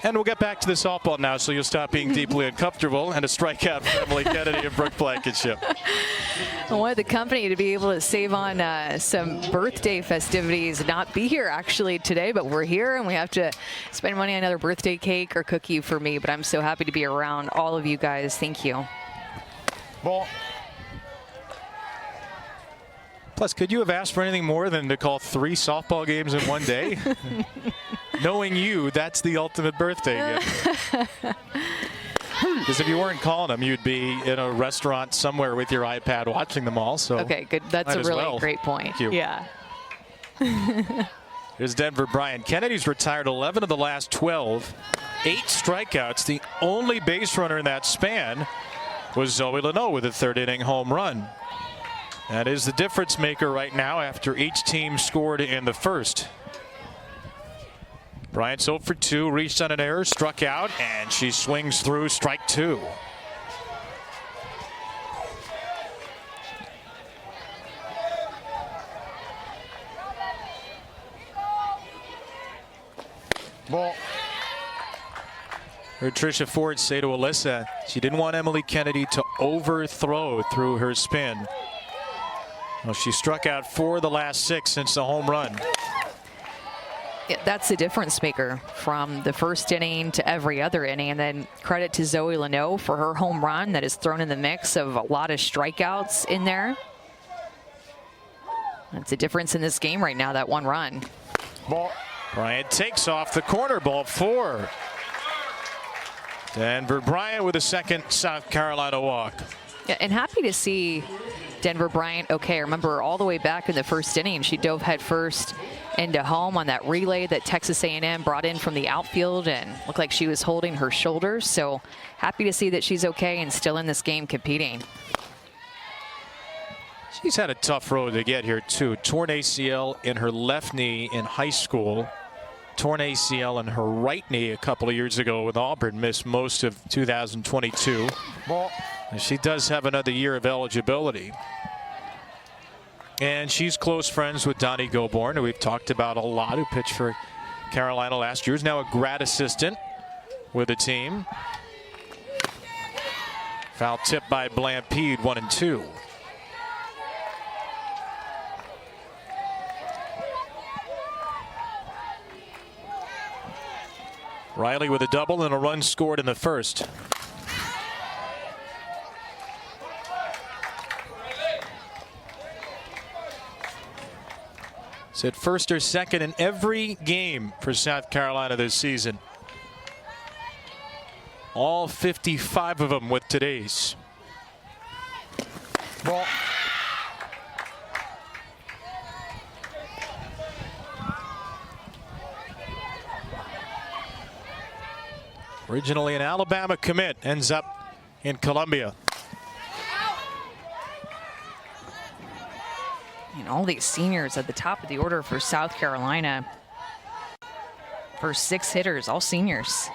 And we'll get back to the softball now, so you'll stop being deeply uncomfortable. And a strikeout from Emily Kennedy and Brooke Blankenship. I wanted the company to be able to save on some birthday festivities, not be here actually today, but we're here and we have to spend money on another birthday cake or cookie for me. But I'm so happy to be around all of you guys. Thank you. Ball. Plus, could you have asked for anything more than to call 3 softball games in one day? Knowing you, that's the ultimate birthday gift. Because if you weren't calling them, you'd be in a restaurant somewhere with your iPad watching them all. So Okay, good. That's a really great point. Thank you. Yeah. Here's Denver Bryant. Kennedy's retired 11 of the last 12. 8 strikeouts. The only base runner in that span was Zoe Leno with a 3rd-inning home run. That is the difference maker right now after each team scored in the first. Bryant's 0 for 2, reached on an error, struck out, and she swings through strike 2. Ball. Heard Tricia Ford say to Alyssa she didn't want Emily Kennedy to overthrow through her spin. Well, she struck out 4 of the last 6 since the home run. Yeah, that's the difference maker from the first inning to every other inning. And then credit to Zoe Leno for her home run that is thrown in the mix of a lot of strikeouts in there. That's the difference in this game right now, that 1 run. Ball. Bryant takes off the corner, ball 4. Denver Bryant with a 2nd South Carolina walk. Yeah, and happy to see Denver Bryant okay. Remember, all the way back in the first inning, she dove headfirst into home on that relay that Texas A&M brought in from the outfield and looked like she was holding her shoulders. So happy to see that she's okay and still in this game competing. She's had a tough road to get here, too. Torn ACL in her left knee in high school. Torn ACL in her right knee a couple of years ago with Auburn. Missed most of 2022. Ball. And she does have another year of eligibility. And she's close friends with Donnie Goborn, who we've talked about a lot, who pitched for Carolina last year. Is now a grad assistant with the team. Foul tip by Blampede, 1-2. Riley with a double and a run scored in the first. It's at first or second in every game for South Carolina this season. All 55 of them with today's. Ball. Originally an Alabama commit, ends up in Columbia. And all these seniors at the top of the order for South Carolina. First 6 hitters, all seniors.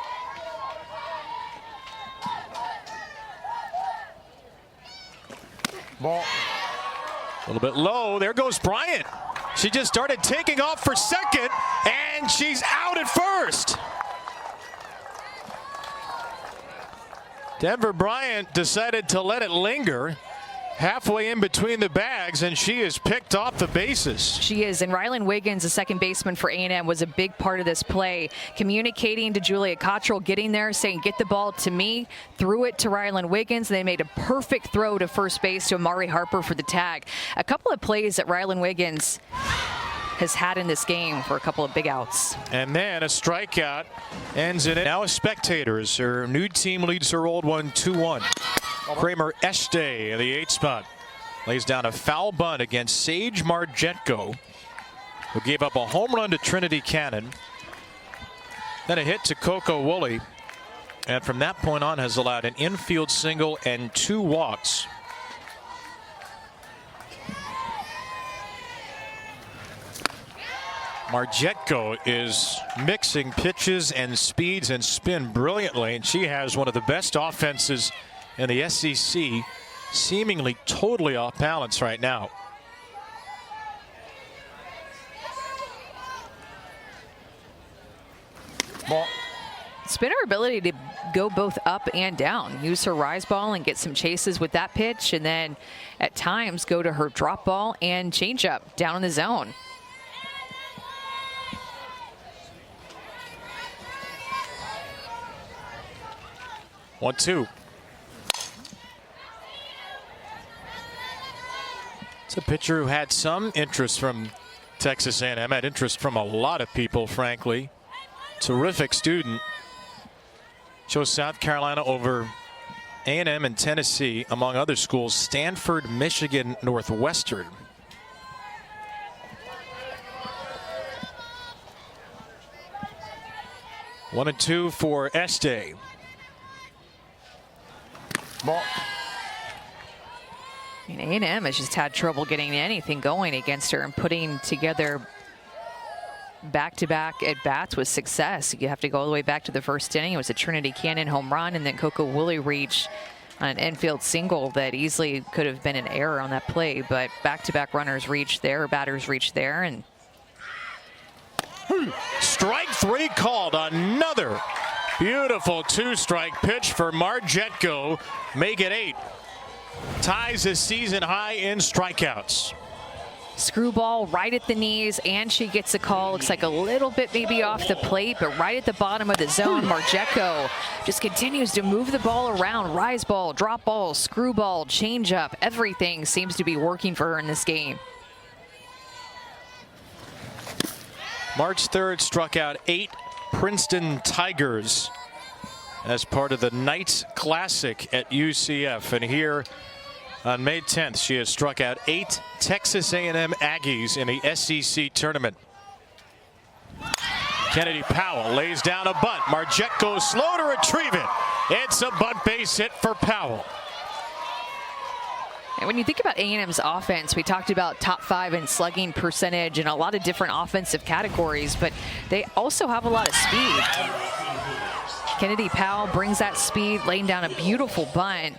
Ball. A little bit low. There goes Bryant. She just started taking off for second, and she's out at first. Denver Bryant decided to let it linger halfway in between the bags, and she is picked off the bases. She is, and Rylan Wiggins, the second baseman for A&M, was a big part of this play, communicating to Julia Cottrell, getting there, saying, get the ball to me, threw it to Rylan Wiggins, and they made a perfect throw to first base to Amari Harper for the tag. A couple of plays that Rylan Wiggins has had in this game for a couple of big outs. And then a strikeout ends in it. Now a spectator as her new team leads her old one 2-1. Kramer Este in the 8th spot lays down a foul bunt against Sage Margetko, who gave up a home run to Trinity Cannon, then a hit to Coco Woolley, and from that point on has allowed an infield single and 2 walks. Margetko is mixing pitches and speeds and spin brilliantly, and she has one of the best offenses in the SEC, seemingly totally off balance right now. Ball. It's been her ability to go both up and down, use her rise ball and get some chases with that pitch, and then at times go to her drop ball and change up down in the zone. It's a pitcher who had some interest from Texas A&M, had interest from a lot of people, frankly. Terrific student. Chose South Carolina over A&M and Tennessee, among other schools. Stanford, Michigan, Northwestern. One and two for Este. Ball. I mean, A&M has just had trouble getting anything going against her and putting together back-to-back at-bats with success. You have to go all the way back to the first inning. It was a Trinity Cannon home run, and then Coco Woolley reached an infield single that easily could have been an error on that play, but back-to-back runners reached there, batters reached there, and Strike three called. Another beautiful two-strike pitch for Margetko. Make it 8. Ties his season high in strikeouts. screwball right at the knees, and she gets a call. Looks like a little bit maybe off the plate, but right at the bottom of the zone. Margetko just continues to move the ball around. Rise ball, drop ball, screwball, changeup. Everything seems to be working for her in this game. March 3rd struck out 8 Princeton Tigers as part of the Knights Classic at UCF. And here on May 10th, she has struck out 8 Texas A&M Aggies in the SEC tournament. Kennedy Powell lays down a bunt. Margetko slow to retrieve it. It's a bunt base hit for Powell. And when you think about A&M's offense, we talked about top 5 in slugging percentage and a lot of different offensive categories, but they also have a lot of speed. Kennedy Powell brings that speed, laying down a beautiful bunt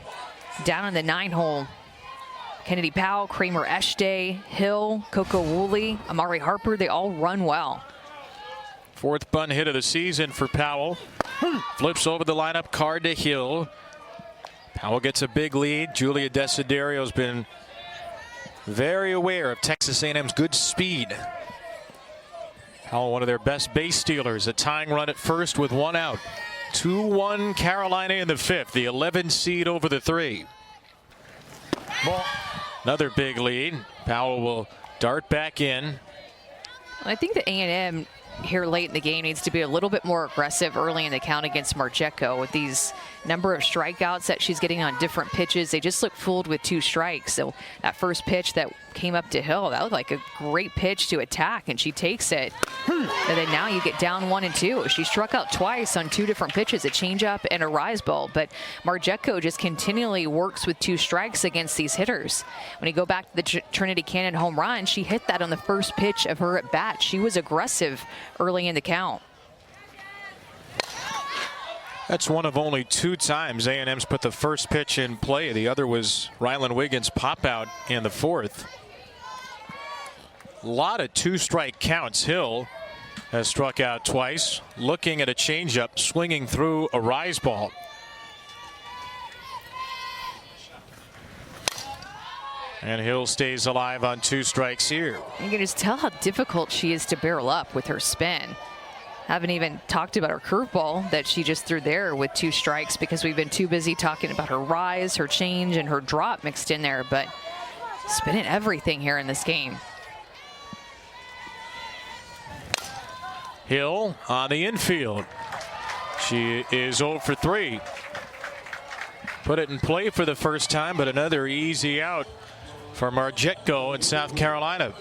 down in the 9-hole. Kennedy Powell, Kramer Este, Hill, Coco Woolley, Amari Harper, they all run well. 4th bunt hit of the season for Powell. Flips over the lineup card to Hill. Powell gets a big lead. Julia Desiderio's been very aware of Texas A&M's good speed. Powell, one of their best base stealers. A tying run at first with 1 out. 2-1 Carolina in the 5th. The 11 seed over the 3. Ball. Another big lead. Powell will dart back in. I think the A&M here late in the game needs to be a little bit more aggressive early in the count against Margetko. With these number of strikeouts that she's getting on different pitches, they just look fooled with 2 strikes. So that first pitch that came up to Hill, that was like a great pitch to attack, and she takes it. And then now you get down 1 and 2. She struck out twice on 2 different pitches, a changeup and a rise ball. But Margetko just continually works with 2 strikes against these hitters. When you go back to the Trinity Cannon home run, she hit that on the first pitch of her at bat. She was aggressive early in the count. That's one of only 2 times A&M's put the first pitch in play. The other was Rylan Wiggins' pop out in the 4th. A lot of 2-strike counts. Hill has struck out twice, looking at a changeup, swinging through a rise ball. And Hill stays alive on 2 strikes here. You can just tell how difficult she is to barrel up with her spin. Haven't even talked about her curveball that she just threw there with 2 strikes because we've been too busy talking about her rise, her change, and her drop mixed in there. But spinning everything here in this game. Hill on the infield. She is 0 for 3. Put it in play for the first time, but another easy out for Margetko in South Carolina.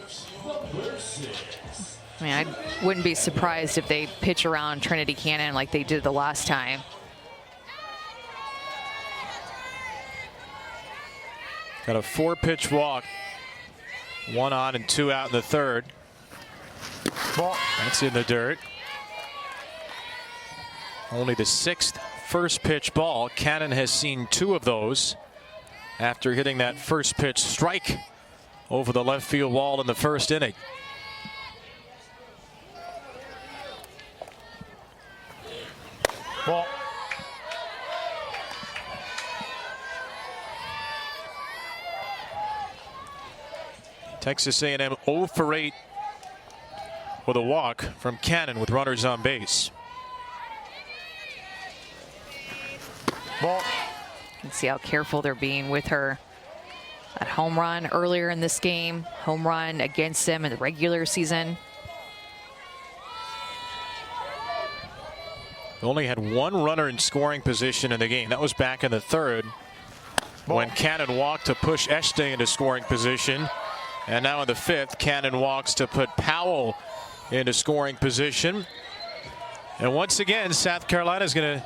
I mean, I wouldn't be surprised if they pitch around Trinity Cannon like they did the last time. Got a 4-pitch walk. 1 on and 2 out in the 3rd. Ball. That's in the dirt. Only the 6th first pitch ball. Cannon has seen 2 of those after hitting that first pitch strike over the left field wall in the 1st inning. Ball. Texas A&M 0 for 8 with a walk from Cannon with runners on base. Ball. You can see how careful they're being with her. That home run earlier in this game, home run against them in the regular season. Only had one runner in scoring position in the game. That was back in the third when Cannon walked to push Eshte into scoring position. And now in the fifth, Cannon walks to put Powell into scoring position. And once again, South Carolina is going to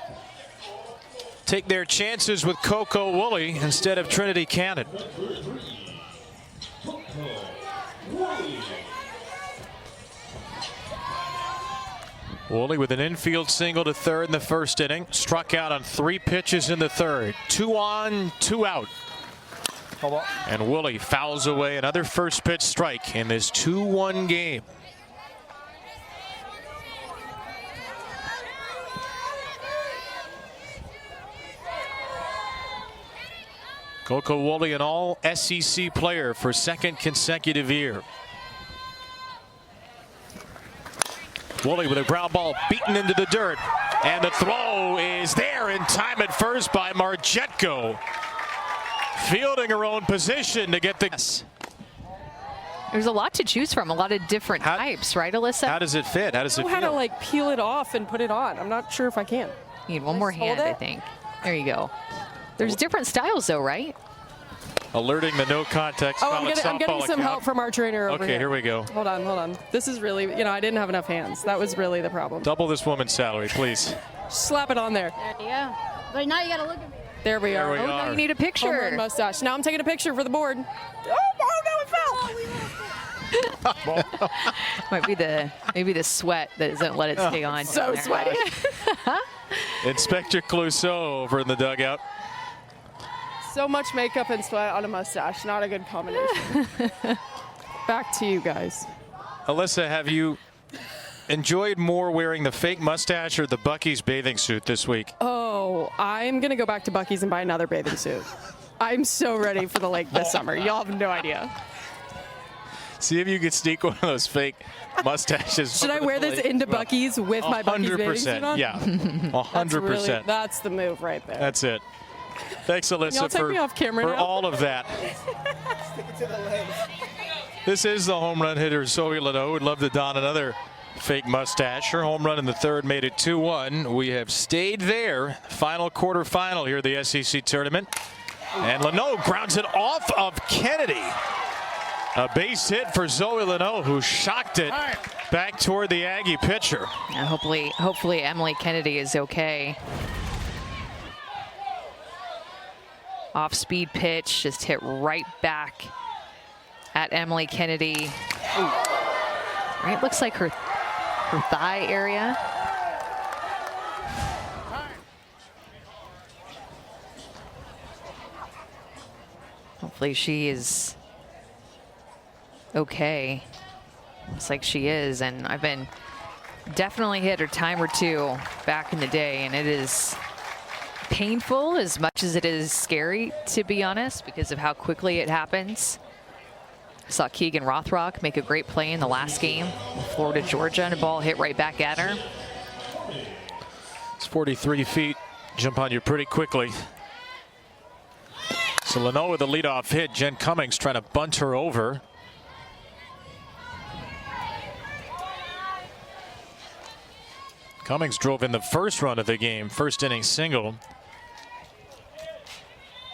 take their chances with Coco Woolley instead of Trinity Cannon. Woolley with an infield single to third in the first inning. Struck out on 3 pitches in the third. 2 on, 2 out. And Woolley fouls away another first pitch strike in this 2-1 game. Coco Woolley, an all SEC player for second consecutive year. Woolley with a ground ball beaten into the dirt. And the throw is there in time at first by Marjetko. Fielding her own position to get the... There's a lot to choose from, a lot of different types, right, Alyssa? How does it fit? How does it I feel? know how to like peel it off and put it on. I'm not sure if I can. You need one more hand, I think. There you go. There's different styles, though, right? Alerting the no contact. Oh, I'm getting some help from our trainer over here. Okay, here we go. Hold on. This is really, I didn't have enough hands. That was really the problem. Double this woman's salary, please. Slap it on there. Yeah. But now you got to look at me. There we are. There we Oh, are. no, you need a Home picture. run mustache. Now I'm taking a picture for the board. Oh no, it fell. Might be maybe the sweat that doesn't let it stay on. So down there. sweaty. Inspector Clouseau over in the dugout. So much makeup and sweat on a mustache. Not a good combination. Back to you guys. Alyssa, have you enjoyed more wearing the fake mustache or the Buc-ee's bathing suit this week? Oh, I'm going to go back to Buc-ee's and buy another bathing suit. I'm so ready for the lake this summer. Y'all have no idea. See if you could sneak one of those fake mustaches. Should I wear this into Buc-ee's with my Buc-ee's bathing suit on? Yeah, 100%. That's the move right there. That's it. Thanks, Alyssa, Y'all take me off camera for now? all of that. This is the home run hitter, Zoe Leno. Would love to don another fake mustache. Her home run in the third made it 2-1. We have stayed there. Final quarterfinal here at the SEC tournament. And Leno grounds it off of Kennedy. A base hit for Zoe Leno, who shocked it back toward the Aggie pitcher. Yeah, hopefully Emily Kennedy is okay. Off-speed pitch, just hit right back at Emily Kennedy. Right, looks like her thigh area. Hopefully she is okay. Looks like she is, and I've been definitely hit a time or two back in the day, and it is painful as much as it is scary, to be honest, because of how quickly it happens. Saw Keegan Rothrock make a great play in the last game, Florida, Georgia, and a ball hit right back at her. It's 43 feet. Jump on you pretty quickly. So Leno with a leadoff hit. Jen Cummings trying to bunt her over. Cummings drove in the first run of the game, first inning single.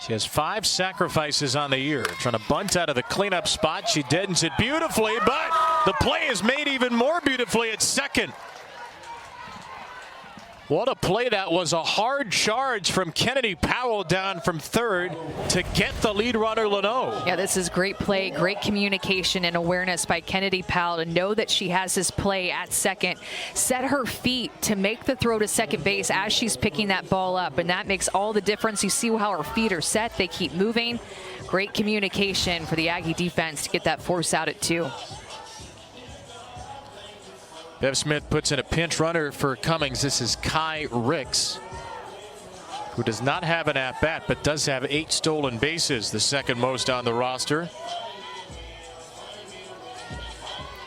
She has 5 sacrifices on the year. Trying to bunt out of the cleanup spot. She deadens it beautifully, but the play is made even more beautifully at second. What a play that was. A hard charge from Kennedy Powell down from third to get the lead runner Leno. Yeah, this is great play, great communication and awareness by Kennedy Powell to know that she has this play at second, set her feet to make the throw to second base as she's picking that ball up, and that makes all the difference. You see how her feet are set, they keep moving. Great communication for the Aggie defense to get that force out at 2. Bev Smith puts in a pinch runner for Cummings. This is Kai Ricks, who does not have an at-bat, but does have 8 stolen bases, the second most on the roster.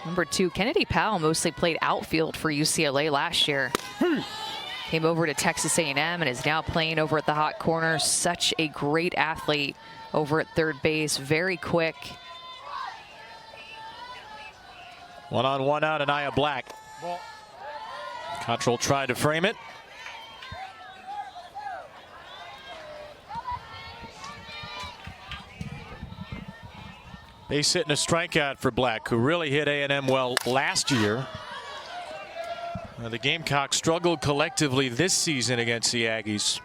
Number 2, Kennedy Powell mostly played outfield for UCLA last year. Came over to Texas A&M and is now playing over at the hot corner. Such a great athlete over at third base. Very quick. 1-on-1 out, Anaya Black. Ball. Cottrell tried to frame it. Base hit and a strikeout for Black, who really hit A&M well last year. The Gamecocks struggled collectively this season against the Aggies.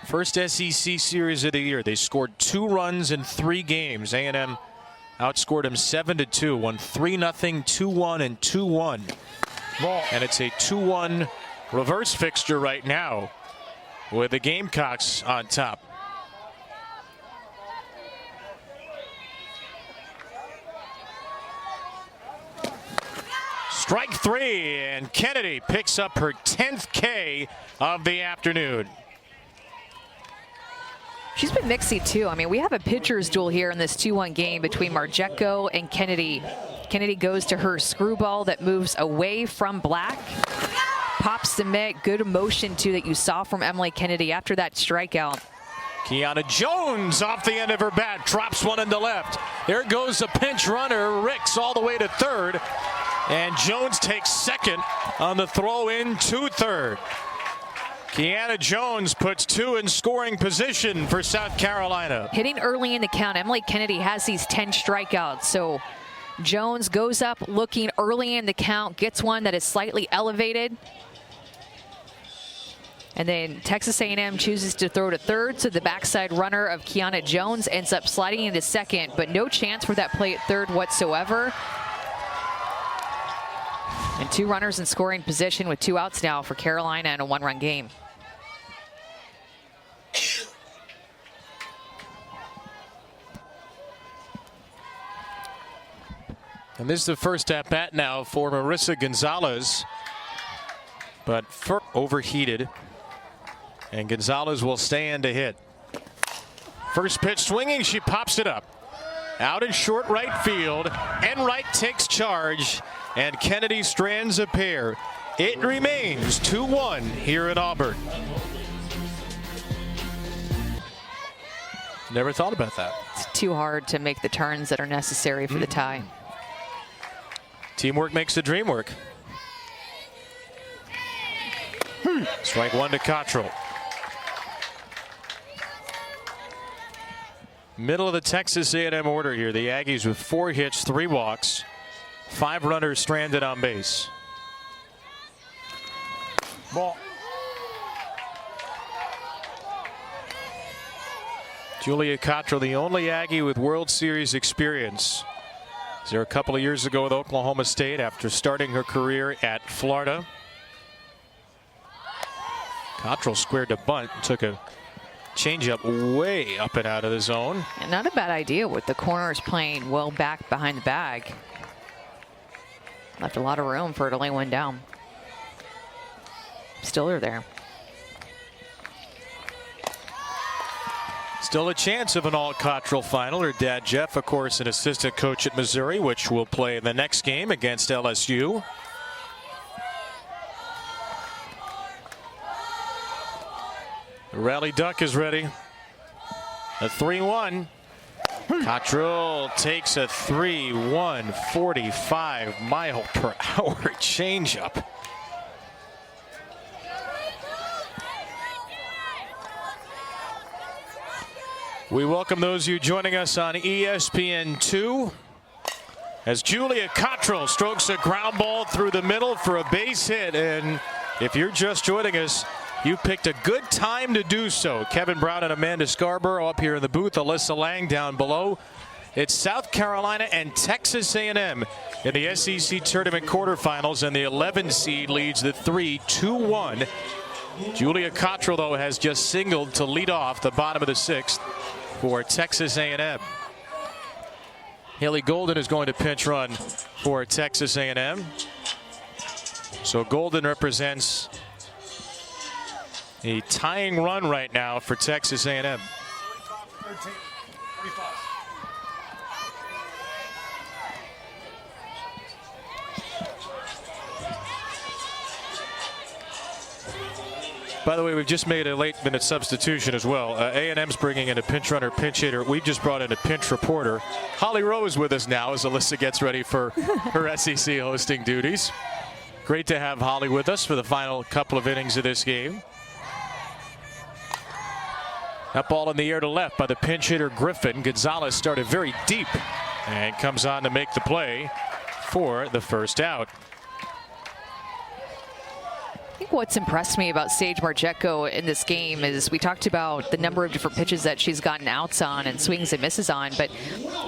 First SEC series of the year. They scored 2 runs in 3 games. A&M outscored them 7-2, won 3-0, 2-1, and 2-1. And it's a 2-1 reverse fixture right now with the Gamecocks on top. Strike 3, and Kennedy picks up her 10th K of the afternoon. She's been mixy too. I mean, we have a pitcher's duel here in this 2-1 game between Marjecko and Kennedy. Kennedy goes to her screwball that moves away from Black. Pops the mitt. Good motion too that you saw from Emily Kennedy after that strikeout. Kiana Jones off the end of her bat, drops one into left. There goes the pinch runner, Ricks all the way to third. And Jones takes second on the throw in to third. Kiana Jones puts 2 in scoring position for South Carolina. Hitting early in the count, Emily Kennedy has these 10 strikeouts. So Jones goes up looking early in the count, gets one that is slightly elevated. And then Texas A&M chooses to throw to third, so the backside runner of Kiana Jones ends up sliding into second, but no chance for that play at third whatsoever. And 2 runners in scoring position with 2 outs now for Carolina in a 1-run game. And this is the first at bat now for Marissa Gonzalez, but overheated, and Gonzalez will stay in to hit. First pitch swinging, she pops it up. Out in short right field, Enright takes charge, and Kennedy strands a pair. It remains 2-1 here at Auburn. Never thought about that. It's too hard to make the turns that are necessary for the tie. Teamwork makes the dream work. Strike 1 to Cottrell. Middle of the Texas A&M order here. The Aggies with 4 hits, 3 walks, 5 runners stranded on base. Ball. Julia Cottrell, the only Aggie with World Series experience. Was there a couple of years ago with Oklahoma State after starting her career at Florida. Cottrell squared to bunt, took a changeup way up and out of the zone. And not a bad idea with the corners playing well back behind the bag. Left a lot of room for her to lay one down. Still are there. Still a chance of an all-Cottrell final. Her dad, Jeff, of course, an assistant coach at Missouri, which will play in the next game against LSU. The rally duck is ready. A 3-1. Cottrell takes a 3-1, 45-mile-per-hour changeup. We welcome those of you joining us on ESPN2 as Julia Cottrell strokes a ground ball through the middle for a base hit. And if you're just joining us, you picked a good time to do so. Kevin Brown and Amanda Scarborough up here in the booth. Alyssa Lang down below. It's South Carolina and Texas A&M in the SEC tournament quarterfinals, and the 11 seed leads the 3-2-1. Julia Cottrell, though, has just singled to lead off the bottom of the 6th for Texas A&M. Haley Golden is going to pinch run for Texas A&M. So Golden represents a tying run right now for Texas A&M. 13, 35. By the way, we've just made a late-minute substitution as well. A&M's bringing in a pinch runner, pinch hitter. We've just brought in a pinch reporter. Holly Rowe is with us now as Alyssa gets ready for her SEC hosting duties. Great to have Holly with us for the final couple of innings of this game. That ball in the air to left by the pinch hitter Griffin. Gonzalez started very deep and comes on to make the play for the first out. I think what's impressed me about Sage Margetko in this game is we talked about the number of different pitches that she's gotten outs on and swings and misses on. But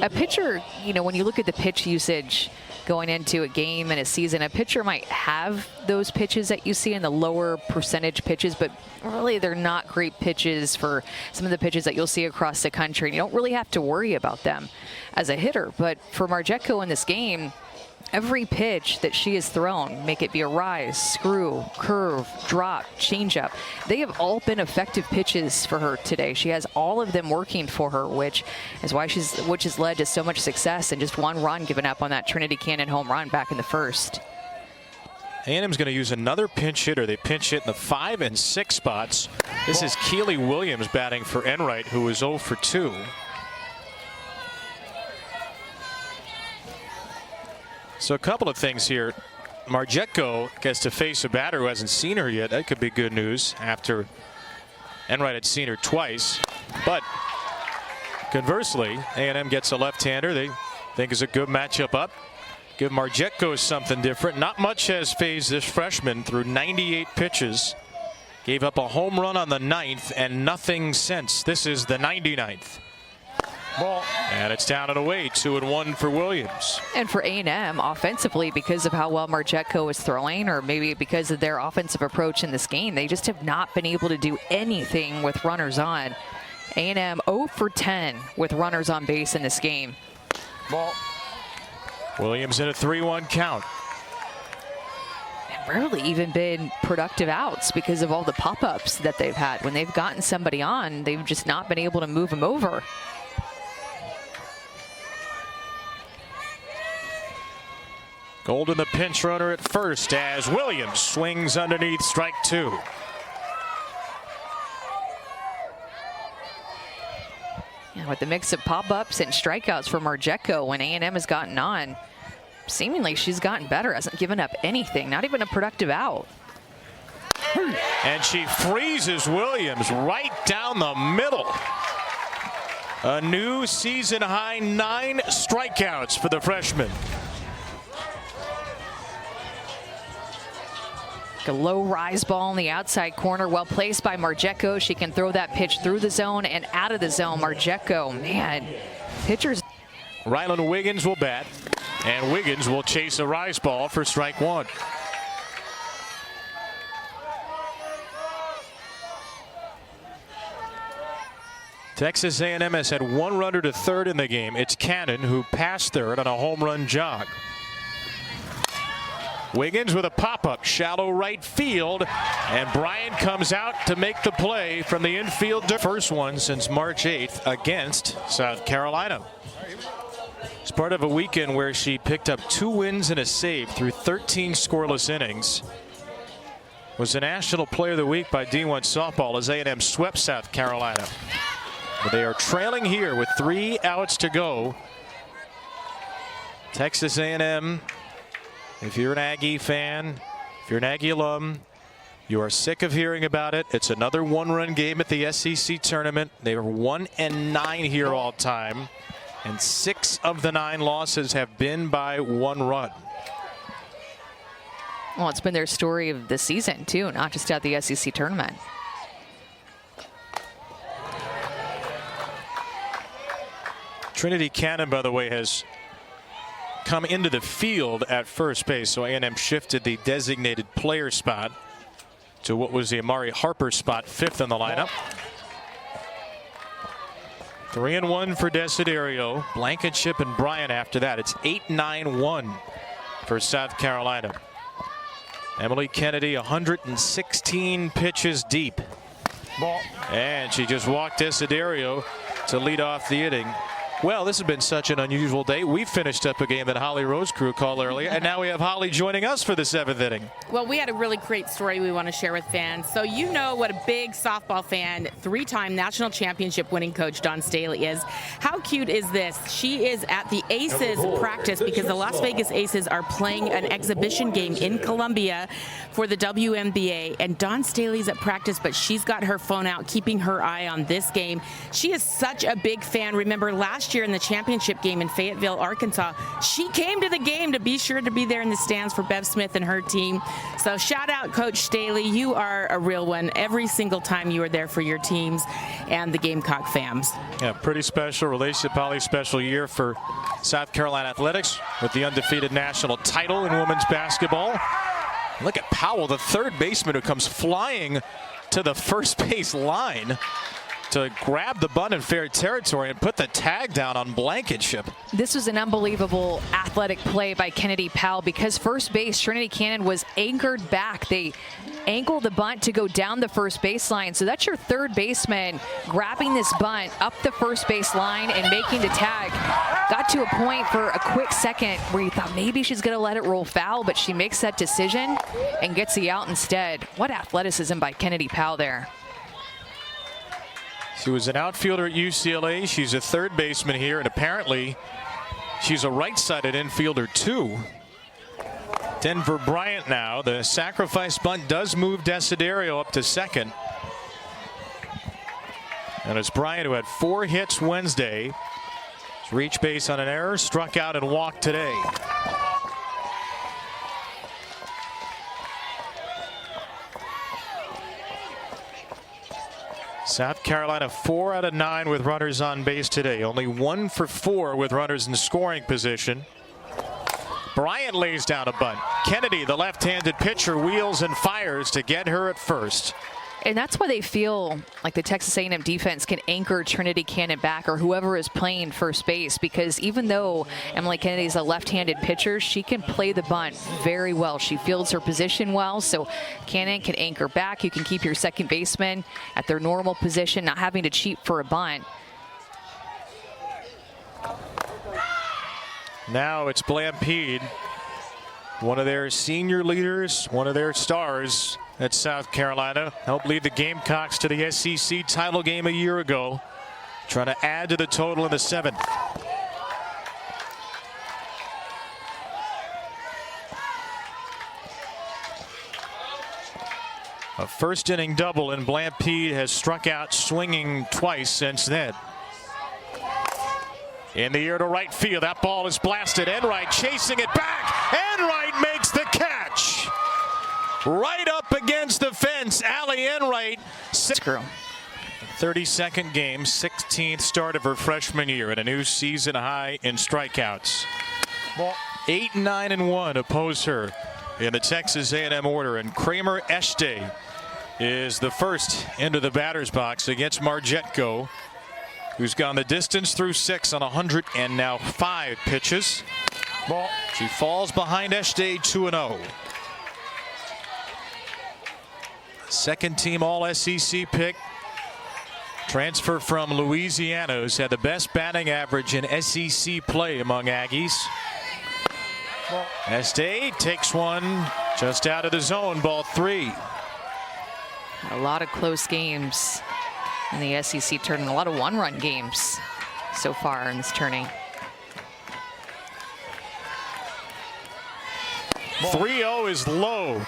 a pitcher, you know, when you look at the pitch usage going into a game and a season, a pitcher might have those pitches that you see in the lower percentage pitches, but really they're not great pitches for some of the pitches that you'll see across the country. And you don't really have to worry about them as a hitter. But for Margetko in this game, every pitch that she has thrown, make it be a rise, screw, curve, drop, changeup, they have all been effective pitches for her today. She has all of them working for her, which is why which has led to so much success and just one run given up on that Trinity Cannon home run back in the first. A&M's going to use another pinch hitter. They pinch hit in the 5 and 6 spots. This is Keely Williams batting for Enright, who is 0 for 2. So a couple of things here. Margetko gets to face a batter who hasn't seen her yet. That could be good news after Enright had seen her twice. But conversely, A&M gets a left-hander they think is a good matchup up. Give Margetko something different. Not much has phased this freshman through 98 pitches. Gave up a home run on the 9th and nothing since. This is the 99th. Ball. And it's down and away, 2-1 for Williams. And for A&M offensively, because of how well Margetko is throwing, or maybe because of their offensive approach in this game, they just have not been able to do anything with runners on. A&M 0 for 10 with runners on base in this game. Ball. Williams in a 3-1 count. And rarely even been productive outs because of all the pop-ups that they've had. When they've gotten somebody on, they've just not been able to move them over. Golden the pinch runner at first as Williams swings underneath, strike 2. Yeah, with the mix of pop-ups and strikeouts from Margetko when A&M has gotten on, seemingly she's gotten better, hasn't given up anything, not even a productive out. And she freezes Williams right down the middle. A new season high 9 strikeouts for the freshman. A low rise ball in the outside corner, well placed by Margetko. She can throw that pitch through the zone and out of the zone. Margetko, man, pitchers. Rylan Wiggins will bat, and Wiggins will chase a rise ball for strike 1. Texas A&M has had 1 runner to third in the game. It's Cannon who passed third on a home run jog. Wiggins with a pop-up, shallow right field, and Bryant comes out to make the play from the infield. First one since March 8th against South Carolina. It's part of a weekend where she picked up 2 wins and a save through 13 scoreless innings. Was the National Player of the Week by D1 Softball as A&M swept South Carolina. But they are trailing here with 3 outs to go. Texas A&M. If you're an Aggie fan, if you're an Aggie alum, you are sick of hearing about it. It's another 1-run game at the SEC tournament. They are 1-9 here all time, and 6 of the 9 losses have been by 1 run. Well, it's been their story of the season too, not just at the SEC tournament. Trinity Cannon, by the way, has come into the field at first base, so A&M shifted the designated player spot to what was the Amari Harper spot, 5th in the lineup. 3-1 for Desiderio. Blankenship and Bryant after that. It's 8-9-1 for South Carolina. Emily Kennedy 116 pitches deep. Ball. And she just walked Desiderio to lead off the inning Well, this has been such an unusual day. We finished up a game that Holly Rose crew called earlier, and now we have Holly joining us for the 7th inning. Well, we had a really great story we want to share with fans. So you know what a big softball fan, 3-time national championship winning coach Dawn Staley is. How cute is this? She is at the Aces practice because the Las Vegas Aces are playing an exhibition game in Columbia for the WNBA, and Dawn Staley's at practice, but she's got her phone out keeping her eye on this game. She is such a big fan. Remember last year in the championship game in Fayetteville, Arkansas, she came to the game to be sure to be there in the stands for Bev Smith and her team. So shout out Coach Staley. You are a real one every single time you are there for your teams and the Gamecock fams. Yeah, pretty special relationship, Holly. Special year for South Carolina athletics with the undefeated national title in women's basketball. Look at Powell, the third baseman, who comes flying to the first base line to grab the bunt in fair territory and put the tag down on Blankenship. This was an unbelievable athletic play by Kennedy Powell because first base, Trinity Cannon, was anchored back. They angled the bunt to go down the first baseline. So that's your third baseman grabbing this bunt up the first base line and making the tag. Got to a point for a quick second where you thought maybe she's going to let it roll foul, but she makes that decision and gets the out instead. What athleticism by Kennedy Powell there. She was an outfielder at UCLA. She's a third baseman here, and apparently she's a right-sided infielder too. Denver Bryant now. The sacrifice bunt does move Desiderio up to second. And it's Bryant, who had 4 hits Wednesday, reached base on an error, struck out and walked today. South Carolina 4 out of 9 with runners on base today. Only 1 for 4 with runners in scoring position. Bryant lays down a bunt. Kennedy, the left-handed pitcher, wheels and fires to get her at first. And that's why they feel like the Texas A&M defense can anchor Trinity Cannon back, or whoever is playing first base, because even though Emily Kennedy is a left-handed pitcher, she can play the bunt very well. She fields her position well, so Cannon can anchor back. You can keep your second baseman at their normal position, not having to cheat for a bunt. Now it's Blampede, one of their senior leaders, one of their stars at South Carolina. Helped lead the Gamecocks to the SEC title game a year ago. Trying to add to the total in the 7th. A first inning double, and Blampede has struck out swinging twice since then. In the air to right field. That ball is blasted. Enright chasing it back. Enright makes the catch. Right up against the fence. Allie Enright. 32nd game, 16th start of her freshman year, and a new season high in strikeouts. 8-9-1 oppose her in the Texas A&M order, and Kramer Eshte is the first into the batter's box against Marjetko, who's gone the distance through 6 on 100 and now 5 pitches. She falls behind Eshte 2-0. Second team All-SEC pick. Transfer from Louisiana, who's had the best batting average in SEC play among Aggies. Eshte takes one just out of the zone, ball 3. A lot of close games in the SEC tournament. A lot of one-run games so far in this tourney. 3-0 is low.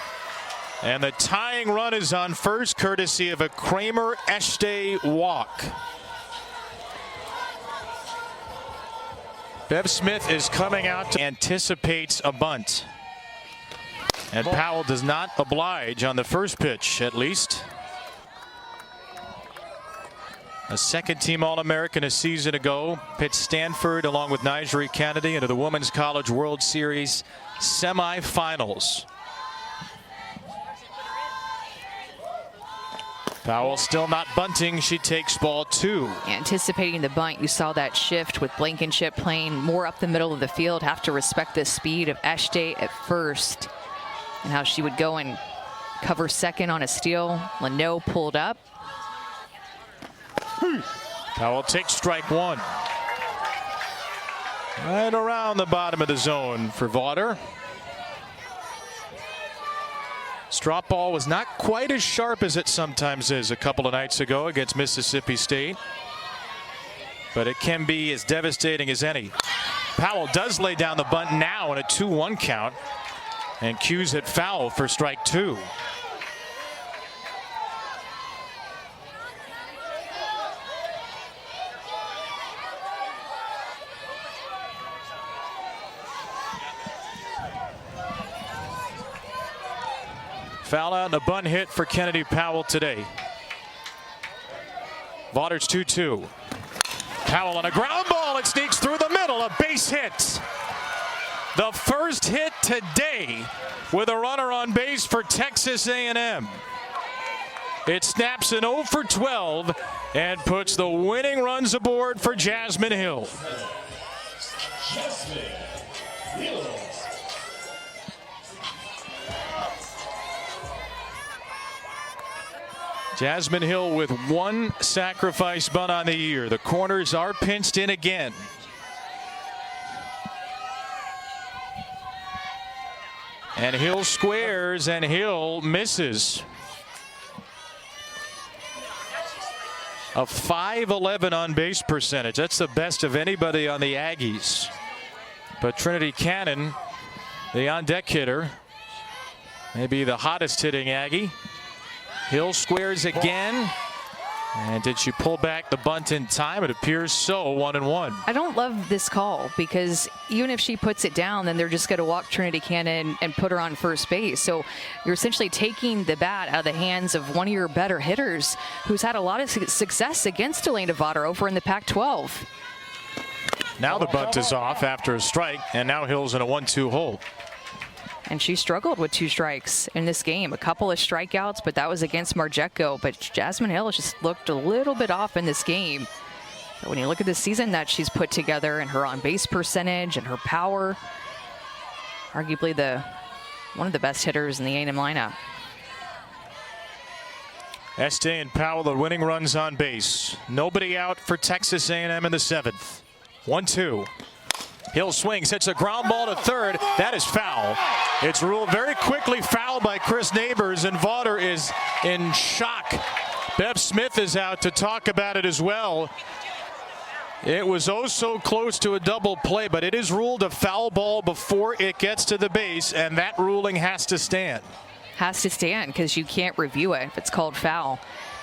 And the tying run is on first, courtesy of a Kramer Eshte walk. Bev Smith is coming out to anticipates a bunt. And Powell does not oblige on the first pitch, at least. A second-team All-American a season ago, pitched Stanford along with Nigeri Kennedy into the Women's College World Series semifinals. Powell still not bunting. She takes ball 2. Anticipating the bunt, you saw that shift with Blankenship playing more up the middle of the field. Have to respect the speed of Eshte at first and how she would go and cover second on a steal. Leno pulled up. Powell takes strike 1. Right around the bottom of the zone for Vaughter. Drop ball was not quite as sharp as it sometimes is a couple of nights ago against Mississippi State. But it can be as devastating as any. Powell does lay down the bunt now in a 2-1 count. And cues it foul for strike 2. Foul out and a bunt hit for Kennedy Powell today. Vaughter's 2-2. Powell on a ground ball. It sneaks through the middle. A base hit. The first hit today with a runner on base for Texas A&M. It snaps an 0 for 12 and puts the winning runs aboard for Jasmine Hill. Jasmine Hill with 1 sacrifice bunt on the year. The corners are pinched in again. And Hill squares and Hill misses. A .511 on base percentage. That's the best of anybody on the Aggies. But Trinity Cannon, the on deck hitter, maybe the hottest hitting Aggie. Hill squares again. And did she pull back the bunt in time? It appears so. 1-1. I don't love this call because even if she puts it down, then they're just going to walk Trinity Cannon and put her on first base. So you're essentially taking the bat out of the hands of one of your better hitters who's had a lot of success against Elena Vaughter over in the Pac-12. Now the bunt is off after a strike, and now Hill's in a 1-2 hole. And she struggled with 2 strikes in this game. A couple of strikeouts, but that was against Marjeko. But Jasmine Hill just looked a little bit off in this game. But when you look at the season that she's put together and her on-base percentage and her power, arguably one of the best hitters in the A&M lineup. Este and Powell, the winning runs on base. Nobody out for Texas A&M in the 7th. 1-2. Hill swings, hits a ground ball to third. That is foul. It's ruled very quickly foul by Chris Neighbors, and Vaughter is in shock. Bev Smith is out to talk about it as well. It was oh so close to a double play, but it is ruled a foul ball before it gets to the base, and that ruling has to stand. Has to stand because you can't review it if it's called foul.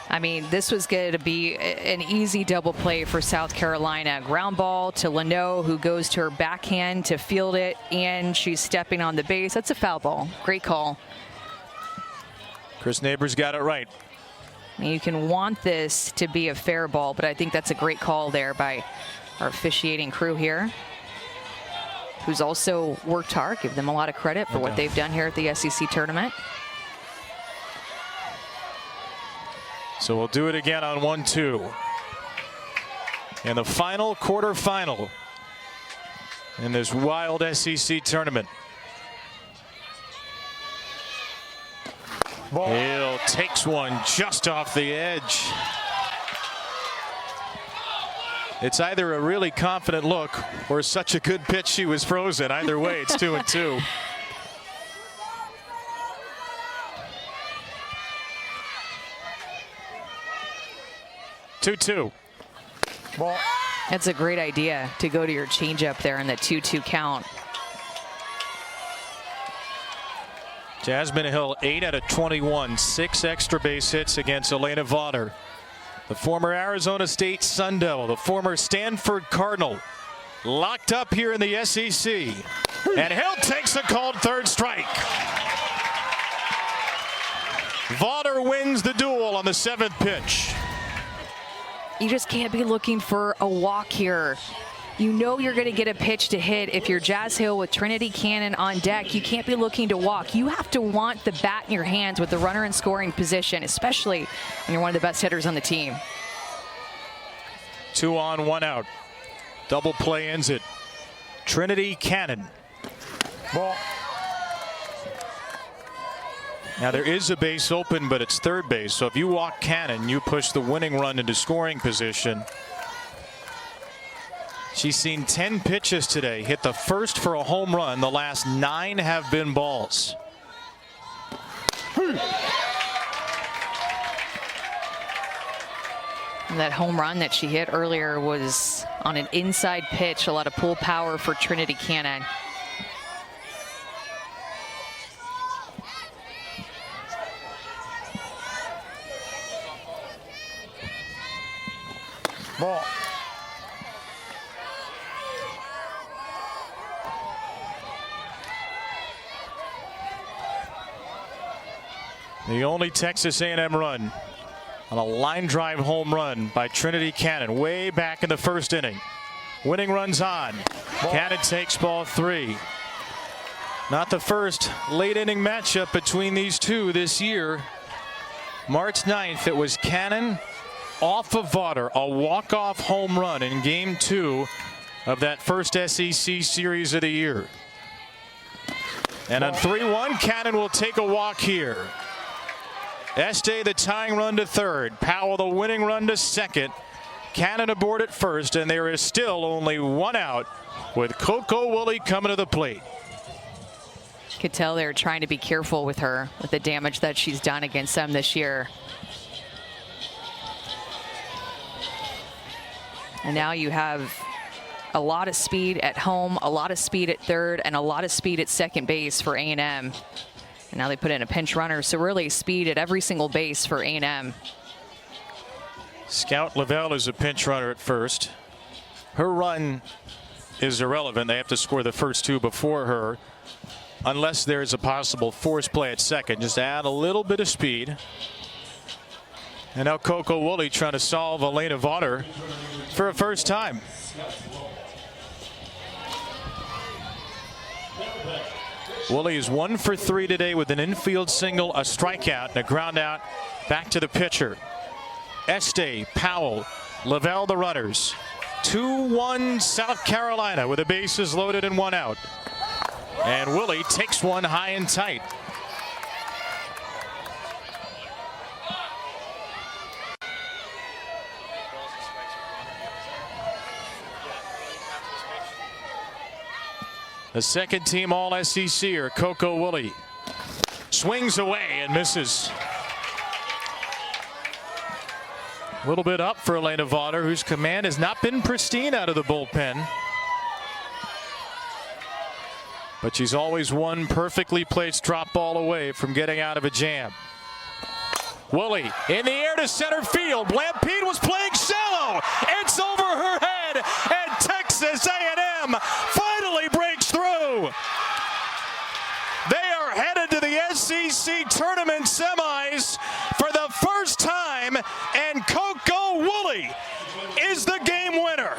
I mean, this was going to be an easy double play for South Carolina. Ground ball to Leno, who goes to her backhand to field it, and she's stepping on the base. That's a foul ball. Great call. Chris Neighbors got it right. I mean, you can want this to be a fair ball, but I think that's a great call there by our officiating crew here, who's also worked hard. Give them a lot of credit for what they've done here at the SEC tournament. So we'll do it again on 1-2. In the final quarterfinal in this wild SEC tournament. Hill takes one just off the edge. It's either a really confident look or such a good pitch she was frozen. Either way, it's 2-2. Ball. That's a great idea to go to your changeup there in the 2-2 count. Jasmine Hill 8 out of 21, 6 extra base hits against Elena Vaughter. The former Arizona State Sun Devil, the former Stanford Cardinal, locked up here in the SEC. And Hill takes a called third strike. Vaughter wins the duel on the 7th pitch. You just can't be looking for a walk here. You know you're going to get a pitch to hit if you're Jazz Hill with Trinity Cannon on deck. You can't be looking to walk. You have to want the bat in your hands with the runner in scoring position, especially when you're one of the best hitters on the team. 2 on, 1 out. Double play ends it. Trinity Cannon. Ball. Now there is a base open, but it's third base. So if you walk Cannon, you push the winning run into scoring position. She's seen 10 pitches today, hit the first for a home run. The last 9 have been balls. That home run that she hit earlier was on an inside pitch. A lot of pull power for Trinity Cannon. Ball. The only Texas A&M run on a line drive home run by Trinity Cannon way back in the first inning. Winning runs on. Cannon takes ball 3. Not the first late inning matchup between these two this year. March 9th, it was Cannon off of Vaughter, a walk-off home run in game 2 of that first SEC series of the year. And on 3-1, Cannon will take a walk here. Este the tying run to third. Powell the winning run to second. Cannon aboard at first, and there is still only 1 out with Coco Woolley coming to the plate. Could tell they're trying to be careful with her, with the damage that she's done against them this year. And now you have a lot of speed at home, a lot of speed at third, and a lot of speed at second base for A&M. And now they put in a pinch runner, so really speed at every single base for A&M. Scout Lavelle is a pinch runner at first. Her run is irrelevant. They have to score the first 2 before her, unless there is a possible force play at second. Just add a little bit of speed. And now Coco Woolley trying to solve Elena Vaughter for a first time. Woolley is 1 for 3 today with an infield single, a strikeout, and a ground out back to the pitcher. Este, Powell, Lavelle the runners. 2-1 South Carolina with the bases loaded and 1 out. And Woolley takes one high and tight. The second team All-SECer, Coco Woolley, swings away and misses. A little bit up for Elena Vaughter, whose command has not been pristine out of the bullpen. But she's always one perfectly placed drop ball away from getting out of a jam. Woolley in the air to center field. Blampede was playing shallow. It's over her head, and Texas A&M finally breaks through. They are headed to the SEC tournament semis for the first time, and Coco Woolley is the game winner.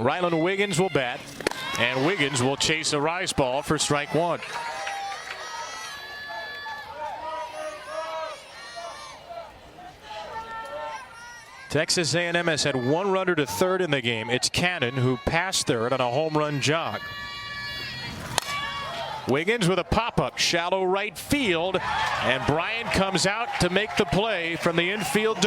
Rylan Wiggins will bat, and Wiggins will chase a rise ball for strike one. Texas A&M has had one runner to third in the game. It's Cannon who passed third on a home run jog. Wiggins with a pop-up, shallow right field, and Bryant comes out to make the play from the infield.